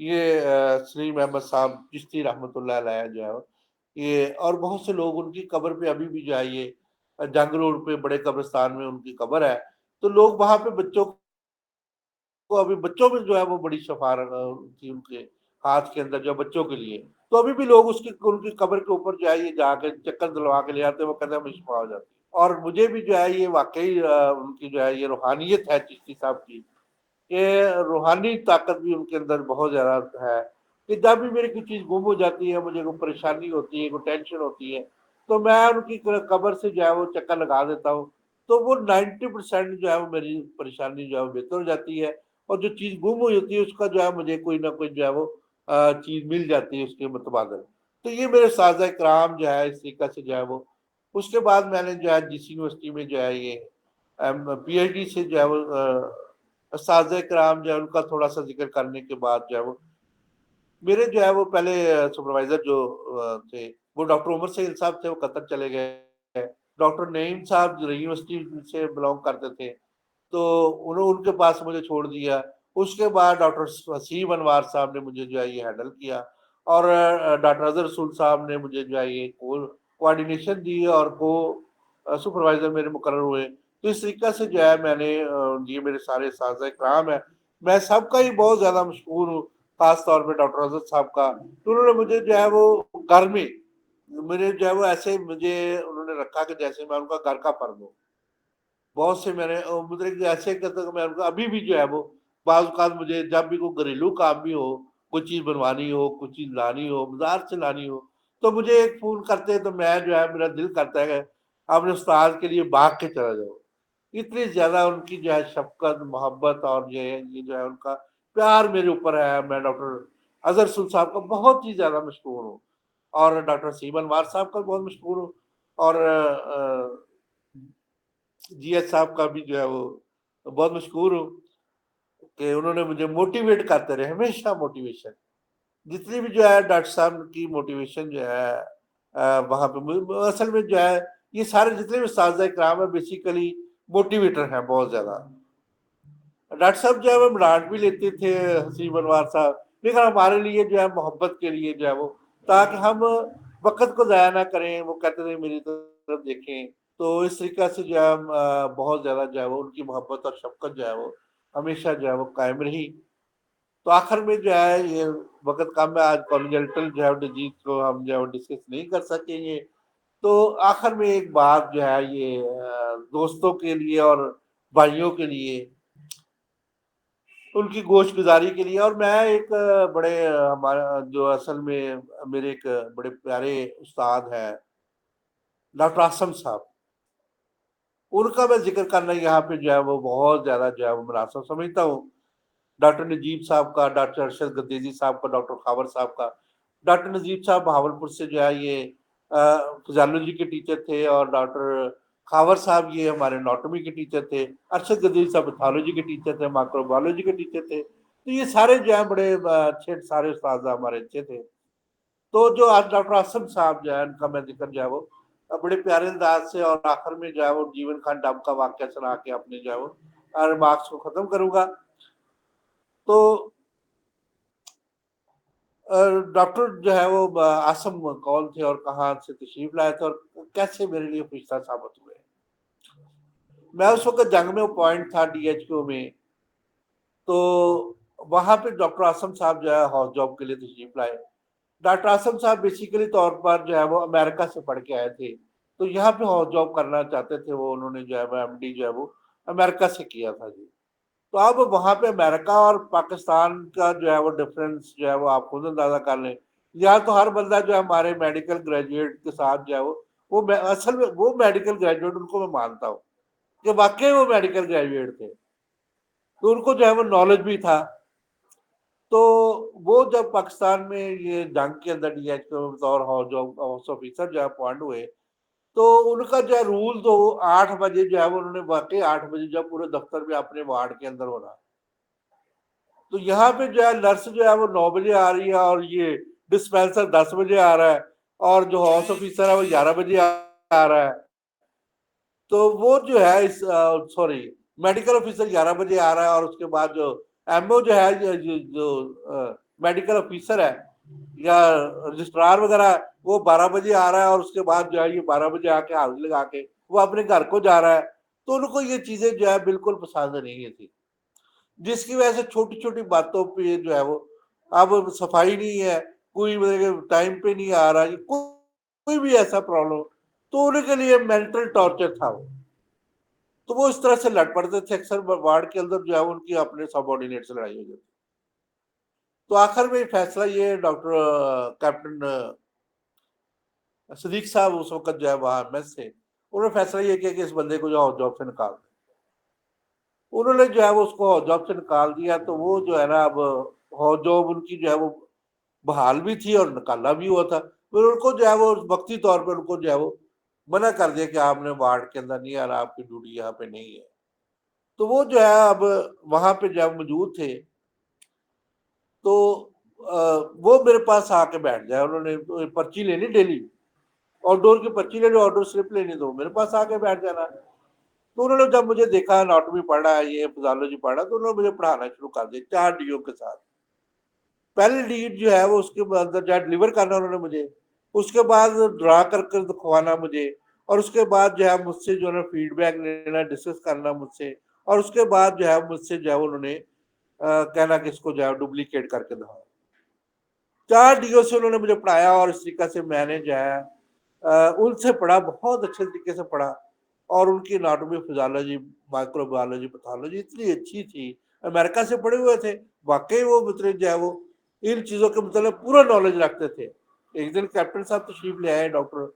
Speaker 1: یہ سلیم احمد صاحب چشتی رحمۃ اللہ علیہ جو ہے یہ، اور بہت سے لوگ ان کی قبر پہ ابھی بھی جو ہے یہ جنگ روڈ پہ بڑے قبرستان میں ان کی قبر ہے، تو لوگ وہاں پہ بچوں کو، ابھی بچوں میں جو ہے وہ بڑی شفا تھی ان کے ہاتھ کے اندر جو بچوں کے لیے، تو ابھی بھی لوگ ان کی قبر کے اوپر جو ہے یہ جا کے چکر دلوا کے لے آتے ہیں، وہ کہتے ہیں ہمیں شفا ہو جاتی ہے۔ اور مجھے بھی جو ہے یہ واقعی ان کی جو ہے یہ روحانیت ہے چشتی صاحب کی، کہ روحانی طاقت بھی ان کے اندر بہت زیادہ ہے، کہ جب بھی میری کوئی چیز گم ہو جاتی ہے، مجھے کوئی پریشانی ہوتی ہے، کوئی ٹینشن ہوتی ہے، تو میں ان کی قبر سے جو ہے وہ چکر لگا دیتا ہوں، تو وہ 90% جو ہے وہ میری پریشانی جو ہے وہ بہتر ہو جاتی ہے، اور جو چیز گم ہوئی ہوتی ہے اس کا جو ہے مجھے کوئی نہ کوئی جو ہے وہ چیز مل جاتی ہے اس کے متبادل۔ تو یہ میرے اساتذہ کرام جو ہے اس طریقہ سے جو ہے وہ، اس کے بعد میں نے جو ہے جس یونیورسٹی میں جو ہے یہ PhD سے جو ہے وہ اساتذہ کرام جو ہے ان کا تھوڑا سا ذکر کرنے کے بعد جو ہے وہ میرے جو ہے وہ پہلے سپروائزر جو تھے وہ ڈاکٹر عمر سہیل صاحب تھے، وہ قطر چلے گئے۔ ڈاکٹر نعیم صاحب جو یونیورسٹی سے بلانگ کرتے تھے، تو انہوں ان کے پاس مجھے چھوڑ دیا۔ اس کے بعد ڈاکٹر وسیم انوار صاحب نے مجھے جو ہے یہ ہینڈل کیا، اور ڈاکٹر اظہر رسول صاحب نے مجھے جو ہے یہ کوآرڈینیشن دی، اور کو سپروائزر میرے مقرر ہوئے۔ تو اس طریقہ سے جو ہے میں نے یہ میرے سارے اساتذہ کرام ہیں، میں سب کا ہی بہت زیادہ مشکور ہوں، خاص طور پہ ڈاکٹر اظہر صاحب کا۔ تو انہوں نے مجھے جو ہے وہ گھر میں میرے جو ہے وہ ایسے مجھے انہوں نے رکھا کہ جیسے میں ان کا گھر کا فرد ہوں۔ بہت سے میں نے مطلب ایسے کرتا کہ میں ان کا ابھی بھی جو ہے وہ بعض اوقات مجھے جب بھی کوئی گھریلو کام بھی ہو، کوئی چیز بنوانی ہو، کوئی چیز لانی ہو، بازار سے لانی ہو، تو مجھے ایک فون کرتے ہیں، تو میں جو ہے میرا دل کرتا ہے کہ اپنے استاد کے لیے بھاگ کے چلا جاؤ۔ اتنی زیادہ ان کی جو ہے شفقت، محبت، اور یہ جو ہے ان کا پیار میرے اوپر ہے۔ میں ڈاکٹر اظہر رسول صاحب کا بہت ہی زیادہ مشکور ہوں، اور ڈاکٹر سیم انوار صاحب کا بہت مشکور ہوں، اور GH صاحب کا بھی جو ہے وہ بہت مشکور ہوں۔ کہ انہوں نے مجھے موٹیویٹ کرتے رہے، ہمیشہ موٹیویشن، جتنی بھی جو ہے ڈاکٹر صاحب کی موٹیویشن جو ہے وہاں پہ اصل میں جو ہے یہ سارے جتنے بھی اساتذہ کرام ہیں بیسیکلی موٹیویٹر ہیں بہت زیادہ. ڈاکٹر صاحب جو ہے وہ ڈانٹ بھی لیتے تھے حسین انوار صاحب، لیکن ہمارے لیے جو ہے محبت کے لیے جو ہے وہ، تاکہ ہم وقت کو ضائع نہ کریں. وہ کہتے تھے میری طرف دیکھیں. تو اس طریقہ سے جو ہے ہم بہت زیادہ جو ہے وہ ان کی محبت اور شفقت جو ہے وہ ہمیشہ جو ہے وہ قائم رہی. تو آخر میں جو ہے یہ وقت کم ہے، آج کانجنٹل جو ہے ڈیزیز کو ہم جو ہے ڈسکس نہیں کر سکیں گے. تو آخر میں ایک بات جو ہے یہ دوستوں کے لیے اور بھائیوں کے لیے ان کی گوشت گزاری کے لیے، اور میں ایک بڑے ہمارا جو اصل میں میرے ایک بڑے پیارے استاد ہیں ڈاکٹر اعظم صاحب، ان کا میں ذکر کرنا یہاں پہ جو ہے وہ بہت زیادہ جو ہے وہ مناسب سمجھتا ہوں. ڈاکٹر نجیب صاحب کا، ڈاکٹر ارشد گدیزی صاحب کا، ڈاکٹر خاور صاحب کا. ڈاکٹر نجیب صاحب بہاولپور سے جو ہے یہ فزیالوجی کے ٹیچر تھے، اور ڈاکٹر خاور صاحب یہ ہمارے اناٹومی کے ٹیچر تھے. ارشد گدیزی صاحب پیتھالوجی کے ٹیچر تھے، مائکرو بایولوجی کے ٹیچر تھے. تو یہ سارے جو ہیں بڑے اچھے سارے استاد ہمارے اچھے تھے. تو جو آج ڈاکٹر اعظم صاحب جو ہے ان کا میں ذکر جو ہے وہ بڑے پیارے انداز سے، اور آخر میں جو ہے وہ جیون خان ڈب کا واقعہ سنا کے اپنے جو ہے وہ ریمارکس کو ختم کروں گا. تو ڈاکٹر جو ہے وہ اعظم کون تھے اور کہاں سے تشریف لائے تھے اور کیسے میرے لیے فرشتہ ثابت ہوئے. میں اس وقت جنگ میں اپوائنٹ تھا ڈی ایچ کیو میں. تو وہاں پہ ڈاکٹر اعظم صاحب جو ہے ہاؤس جاب کے لیے تشریف لائے. ڈاکٹر اعظم صاحب بیسیکلی طور پر جو ہے وہ امریکہ سے پڑھ کے آئے تھے. تو یہاں پہ ہاؤس جاب کرنا چاہتے تھے وہ، انہوں نے جو ہے وہ ایم ڈی جو ہے وہ امریکہ سے کیا تھا جی. تو اب وہاں پہ امریکہ اور پاکستان کا جو ہے وہ ڈفرینس جو ہے وہ آپ خود اندازہ کر لیں. یہاں تو ہر بندہ جو ہے ہمارے میڈیکل گریجویٹ کے ساتھ جو ہے وہ اصل میں وہ میڈیکل گریجویٹ ان کو میں مانتا ہوں کہ واقعی وہ میڈیکل گریجویٹ تھے، تو ان کو جو ہے وہ نالج بھی تھا. تو وہ جب پاکستان میں یہ جنگ کے اندر ڈی ایچ اور ہاؤس آفیسر جو ہے اپوائنٹ ہوئے، تو ان کا جو ہے رول تو 8 بجے جو ہے وہ انہوں نے واقعی 8 بجے جو پورے دفتر میں اپنے وارڈ کے اندر ہونا. تو یہاں پہ جو ہے نرس جو ہے وہ 9 بجے آ رہی ہے، اور یہ ڈسپینسر 10 بجے آ رہا ہے، اور جو ہاؤس آفیسر ہے وہ 11 بجے آ رہا ہے. تو وہ جو ہے سوری میڈیکل آفیسر 11 بجے آ رہا ہے، اور اس کے بعد جو ایم او جو ہے جو میڈیکل آفیسر ہے یا رجسٹرار وغیرہ وہ 12 بجے آ رہا ہے، اور اس کے بعد جو ہے یہ 12 بجے آ کے حاضری لگا کے وہ اپنے گھر کو جا رہا ہے. تو ان کو یہ چیزیں جو ہے بالکل پسند نہیں تھی، جس کی وجہ سے چھوٹی چھوٹی باتوں پہ جو ہے وہ اب صفائی نہیں ہے، کوئی ٹائم پہ نہیں آ رہا، کوئی بھی ایسا پرابلم، تو ان کے لیے مینٹل ٹارچر تھا وہ. تو وہ اس طرح سے لڑ پڑتے تھے اکثر وارڈ کے اندر جو ہے ان کی اپنے سب آرڈینیٹ سے لڑائی ہو جاتی. تو آخر میں فیصلہ یہ ڈاکٹر کیپٹن صدیق صاحب اس وقت جو ہے وہاں میس تھے، انہوں نے فیصلہ یہ کیا کہ اس بندے کو جو ہاؤس جاب سے نکال دیں. انہوں نے جو ہے وہ اس کو ہاؤس جاب سے نکال دیا. تو وہ جو ہے نا اب ہاؤس جاب ان کی جو ہے وہ بحال بھی تھی اور نکالا بھی ہوا تھا. پھر ان کو جو ہے وہ وقتی طور پہ ان کو جو ہے وہ منع کر دیا کہ آپ نے وارڈ کے اندر نہیں آنا، آپ کی ڈیوٹی یہاں پہ نہیں ہے. تو وہ جو ہے اب وہاں پہ جب موجود تھے تو وہ میرے پاس آ کے بیٹھ جائے. انہوں نے پرچی لینی ڈیلی، آؤٹ ڈور کی پرچی لینی، آؤٹ ڈور سلپ لینی، تو میرے پاس آ کے بیٹھ جانا. تو انہوں نے جب مجھے دیکھا اناٹومی پڑھا ہے، یہ فزیالوجی پڑھا، تو انہوں نے مجھے پڑھانا شروع کر دیا 4 ڈیوں کے ساتھ. پہلی ڈیٹ جو ہے وہ اس کے اندر جو ڈلیور کرنا انہوں نے مجھے، اس کے بعد ڈرا کر دکھوانا مجھے، اور اس کے بعد جو ہے مجھ سے جو ہے فیڈ بیک لینا، ڈسکس کرنا مجھ سے، اور اس کے بعد جو ہے مجھ سے جو ہے انہوں نے کہنا کہ اس کو جو ہے ڈپلیکیٹ کر کے دکھاؤ. 4 ڈیوں سے انہوں نے مجھے پڑھایا، اور اس طریقے سے میں نے جو ہے ان سے پڑھا، بہت اچھے طریقے سے پڑھا. اور ان کی anatomy physiology micro biology pathology اتنی اچھی تھی. امریکہ سے پڑھے ہوئے تھے، واقعی وہ مطلب جو ہے وہ ان چیزوں کے متعلق پورا نالج رکھتے تھے. ایک دن کیپٹن صاحب تشریف لے آئے، ڈاکٹر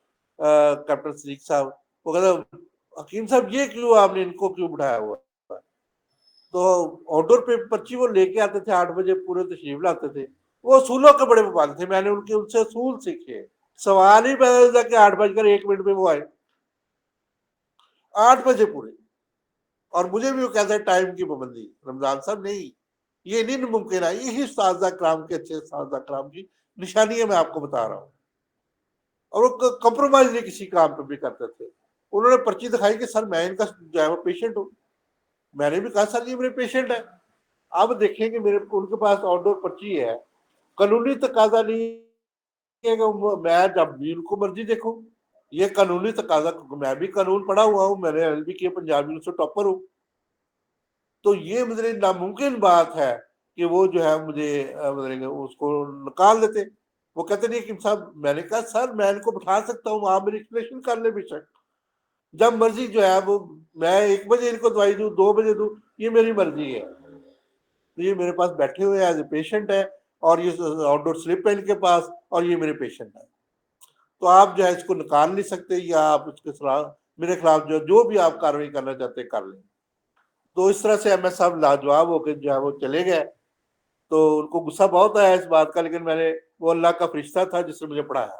Speaker 1: کیپٹن صدیق صاحب، وہ کہتے حکیم صاحب یہ کیوں آپ نے ان کو کیوں بٹھایا ہوا. تو آؤٹ ڈور پہ پرچی وہ لے کے آتے تھے، 8 بجے پورے تشریف لاتے تھے. وہ اصولوں کے بڑے پابند تھے، میں نے ان سے اصول سیکھے. سوال ہی پیدا ہوتا کہ 8 بج کر 1 منٹ پہ وہ آئے، 8 بجے پورے. اور مجھے بھی وہ کہتا ہے ٹائم کی پابندی، رمضان صاحب نہیں، یہ نہیں ممکن ہے. یہی اساتذہ کرام کے اچھے اساتذہ کرام کی نشانی ہے، میں آپ کو بتا رہا ہوں. اور وہ کمپرومائز نہیں کسی کام پہ بھی کرتے تھے. انہوں نے پرچی دکھائی کہ سر میں ان کا جو ہے وہ پیشنٹ ہوں. میں نے بھی کہا سر یہ میرے پیشنٹ ہے. آپ دیکھیں کہ میرے ان کے پاس آؤٹ ڈور پرچی ہے. قانونی تقاضا نہیں ہے کہ میں جب بھی ان کو مرضی دیکھوں. یہ قانونی تقاضا، میں بھی قانون پڑھا ہوا ہوں، میں نے ایل بی کیا، پنجاب یونیورسٹی ٹاپر ہوں. تو یہ مطلب ناممکن بات ہے کہ وہ جو ہے مجھے اس کو نکال دیتے. وہ کہتے نہیں کہ صاحب، میں نے کہا سر میں ان کو بٹھا سکتا ہوں، آپ میری ایکسپلینیشن کر لیں بے شک، جب مرضی جو ہے وہ میں 1 بجے ان کو دوائی دوں، 2 بجے دوں، یہ میری مرضی ہے. تو یہ میرے پاس بیٹھے ہوئے ایز اے پیشنٹ ہے، اور یہ آؤٹ ڈور سلپ ہے ان کے پاس، اور یہ میرے پیشنٹ ہے. تو آپ جو ہے اس کو نکال نہیں سکتے، یا آپ اس کے خلاف میرے خلاف جو بھی آپ کاروائی کرنا چاہتے کر لیں. تو اس طرح سے ایم ایس صاحب لاجواب ہو کے جو ہے وہ چلے گئے. تو ان کو غصہ بہت آیا اس بات کا، لیکن میں نے، وہ اللہ کا فرشتہ تھا جس نے مجھے پڑھایا.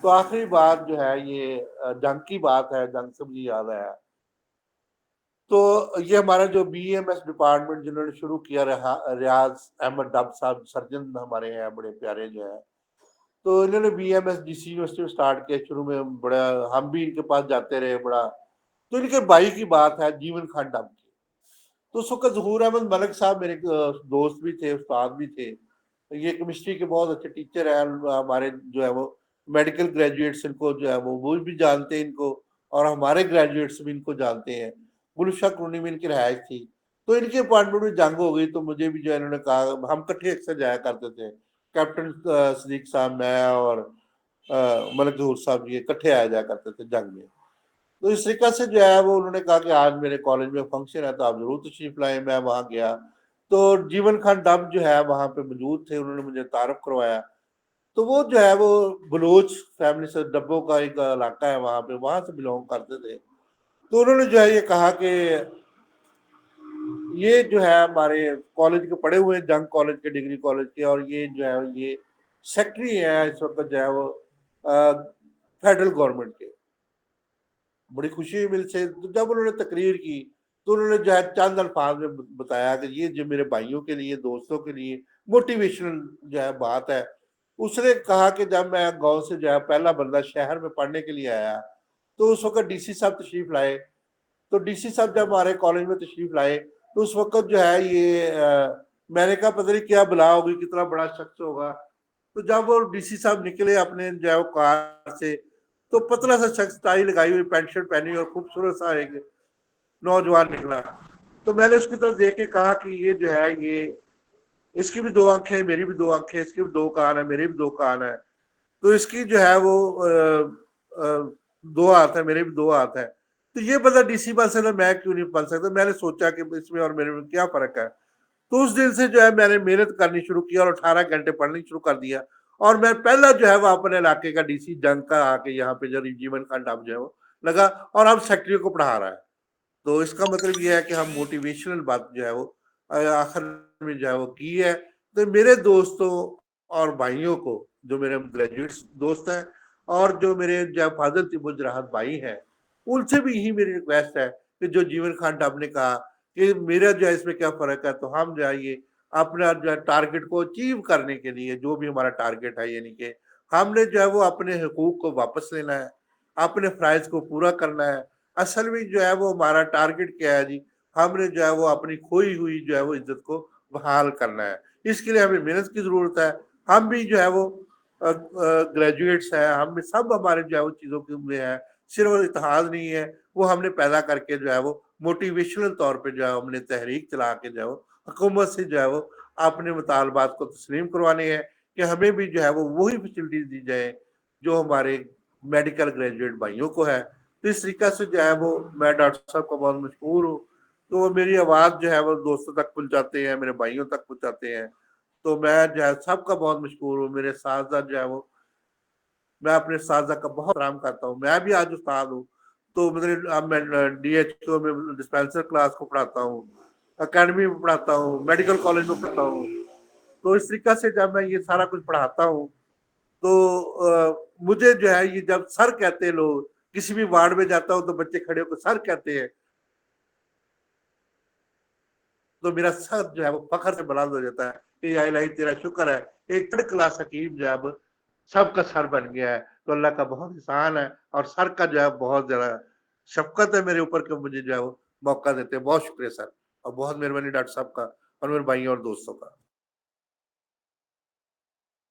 Speaker 1: تو آخری بات جو ہے یہ جنگ کی بات ہے، جنگ سے مجھے یاد آیا. تو یہ ہمارا جو بی ایم ایس ڈپارٹمنٹ جنہوں نے شروع کیا، ریاض احمد ڈب صاحب سرجن ہمارے ہیں بڑے پیارے جو ہے. تو انہوں نے B M S D C university میں سٹارٹ کیا شروع میں. بڑا ہم بھی ان کے پاس جاتے رہے بڑا. تو ان کے بھائی کی بات ہے، جیون خان ڈب کی. تو اس وقت ظہور احمد ملک صاحب میرے دوست بھی تھے، استاد بھی تھے. یہ کیمسٹری کے بہت اچھے ٹیچر ہیں ہمارے، جو ہے وہ میڈیکل گریجویٹس ان کو جو ہے وہ بھی جانتے ہیں ان کو، اور ہمارے گریجویٹس بھی ان کو جانتے ہیں. گلشہ کالونی میں ان کی رہائش تھی. تو ان کے اپارٹمنٹ میں جنگ ہو گئی، تو مجھے بھی جو ہے انہوں نے کہا، ہم کٹھے اکثر جایا کرتے تھے. کیپٹن صدیق صاحب، میں اور ملک ظہور صاحب یہ کٹھے آیا جایا کرتے تھے جنگ میں. تو اس طریقہ سے جو ہے وہ انہوں نے کہا کہ آج میرے کالج میں فنکشن ہے تو آپ ضرور تشریف لائیں. میں وہاں گیا تو جیون خان ڈب جو ہے وہاں پہ موجود تھے. انہوں نے مجھے تعارف کروایا. تو وہ جو ہے وہ بلوچ فیملی سے، ڈبوں کا ایک علاقہ ہے وہاں پہ، وہاں سے بلونگ کرتے تھے. تو انہوں نے جو ہے یہ کہا کہ یہ جو ہے ہمارے کالج کے پڑھے ہوئے، جنگ کالج کے، ڈگری کالج کے، اور یہ جو ہے یہ سیکٹری ہے اس وقت جو ہے وہ فیڈرل گورنمنٹ کے. بڑی خوشی مل سے جب انہوں نے تقریر کی تو انہوں نے جو ہے چند الفاظ میں بتایا کہ یہ جو میرے بھائیوں کے لیے، دوستوں کے لیے موٹیویشنل جو ہے بات ہے. اس نے کہا کہ جب میں گاؤں سے جو ہے پہلا بندہ شہر میں پڑھنے کے لیے آیا، تو اس وقت ڈی سی صاحب تشریف لائے. تو ڈی سی صاحب جب ہمارے کالج میں تشریف لائے تو اس وقت جو ہے یہ میں نے کہا پتہ نہیں کیا بلا ہوگی، کتنا بڑا شخص ہوگا. تو جب وہ ڈی سی صاحب نکلے اپنے جو ہے وہ کار سے، تو پتلا سا شخص، ٹائی لگائی ہوئی، پینٹ شرٹ پہنی اور خوبصورت سا ایک نوجوان نکلا. تو میں نے اس کی طرف دیکھ کے کہا کہ یہ جو ہے یہ، اس کی بھی 2 آنکھیں، میری بھی 2 آنکھیں، اس کی بھی 2 کان ہیں، میرے بھی 2 کان ہیں. تو اس کی جو ہے وہ 2 ہاتھ ہیں، میرے بھی 2 ہاتھ ہیں. تو یہ بندہ ڈی سی بن سکتا، میں کیوں نہیں بن سکتا؟ میں نے سوچا کہ اس میں اور میرے میں کیا فرق ہے. تو اس دن سے جو ہے میں نے محنت کرنی شروع کی اور 18 گھنٹے پڑھنی شروع کر دیا. اور میں پہلا جو ہے وہ اپنے علاقے کا ڈی سی جنگ کا آ کے یہاں پہ جو جیون خان ڈب جو ہے وہ لگا، اور اب سیکٹریوں کو پڑھا رہا ہے. تو اس کا مطلب یہ ہے کہ ہم موٹیویشنل بات جو ہے وہ آخر میں جو ہے وہ کی ہے. تو میرے دوستوں اور بھائیوں کو، جو میرے گریجویٹس دوست ہیں اور جو میرے جو فاضل تیمور راحت بھائی ہیں، ان سے بھی یہی میری ریکویسٹ ہے کہ جو جیون خان ڈب نے کہا کہ میرا جو ہے اس میں کیا فرق ہے، تو ہم جو ہے یہ اپنا جو ہے ٹارگٹ کو اچیو کرنے کے لیے، جو بھی ہمارا ٹارگٹ ہے، یعنی کہ ہم نے جو ہے وہ اپنے حقوق کو واپس لینا ہے، اپنے فرائض کو پورا کرنا ہے. اصل میں جو ہے وہ ہمارا ٹارگٹ کیا ہے جی، ہم نے جو ہے وہ اپنی کھوئی ہوئی جو ہے وہ عزت کو بحال کرنا ہے. اس کے لیے ہمیں محنت کی ضرورت ہے. ہم بھی جو ہے وہ گریجویٹس ہیں، ہم بھی سب ہمارے جو ہے وہ چیزوں کے میں ہے، صرف اتحاد نہیں ہے، وہ ہم نے پیدا کر کے جو ہے وہ موٹیویشنل طور پہ جو ہے ہم نے تحریک چلا کے جو ہے وہ حکومت سے جو ہے وہ اپنے مطالبات کو تسلیم کروانے ہیں کہ ہمیں بھی جو ہے وہ وہی فیسلٹیز دی جائیں جو ہمارے میڈیکل گریجویٹ بھائیوں کو ہے. تو اس طریقہ سے جو ہے وہ میں ڈاکٹر صاحب کو بہت مشکور ہوں. تو وہ میری آواز جو ہے وہ دوستوں تک پہنچاتے ہیں، میرے بھائیوں تک پہنچاتے ہیں. تو میں جو ہے سب کا بہت مشکور ہوں. میرے اساتذہ جو ہے وہ، میں اپنے اساتذہ کا بہت احترام کرتا ہوں. میں بھی آج استاد ہوں. تو مطلب میں ڈی ایچ او میں ڈسپینسر کلاس کو پڑھاتا ہوں، اکیڈمی میں پڑھاتا ہوں، میڈیکل کالج میں پڑھاتا ہوں. تو اس طریقہ سے جب میں یہ سارا کچھ پڑھاتا ہوں تو مجھے جو ہے یہ جب سر کہتے ہیں لوگ، کسی بھی وارڈ میں جاتا ہوں تو بچے کھڑے ہو کے سر کہتے ہیں. تو میرا سر جو ہے وہ فخر سے بلند ہو جاتا ہے کہ یا الہی تیرا شکر ہے، ایک تھرڈ کلاس حکیم جو ہے اب سب کا سر بن گیا ہے، تو اللہ کا بہت احسان ہے، اور سر کا جو ہے بہت زیادہ شفقت ہے میرے اوپر کہ مجھے جو ہے وہ موقع دیتے ہیں۔ بہت شکریہ سر، اور بہت مہربانی ڈاکٹر صاحب کا اور میرے بھائیوں اور دوستوں کا۔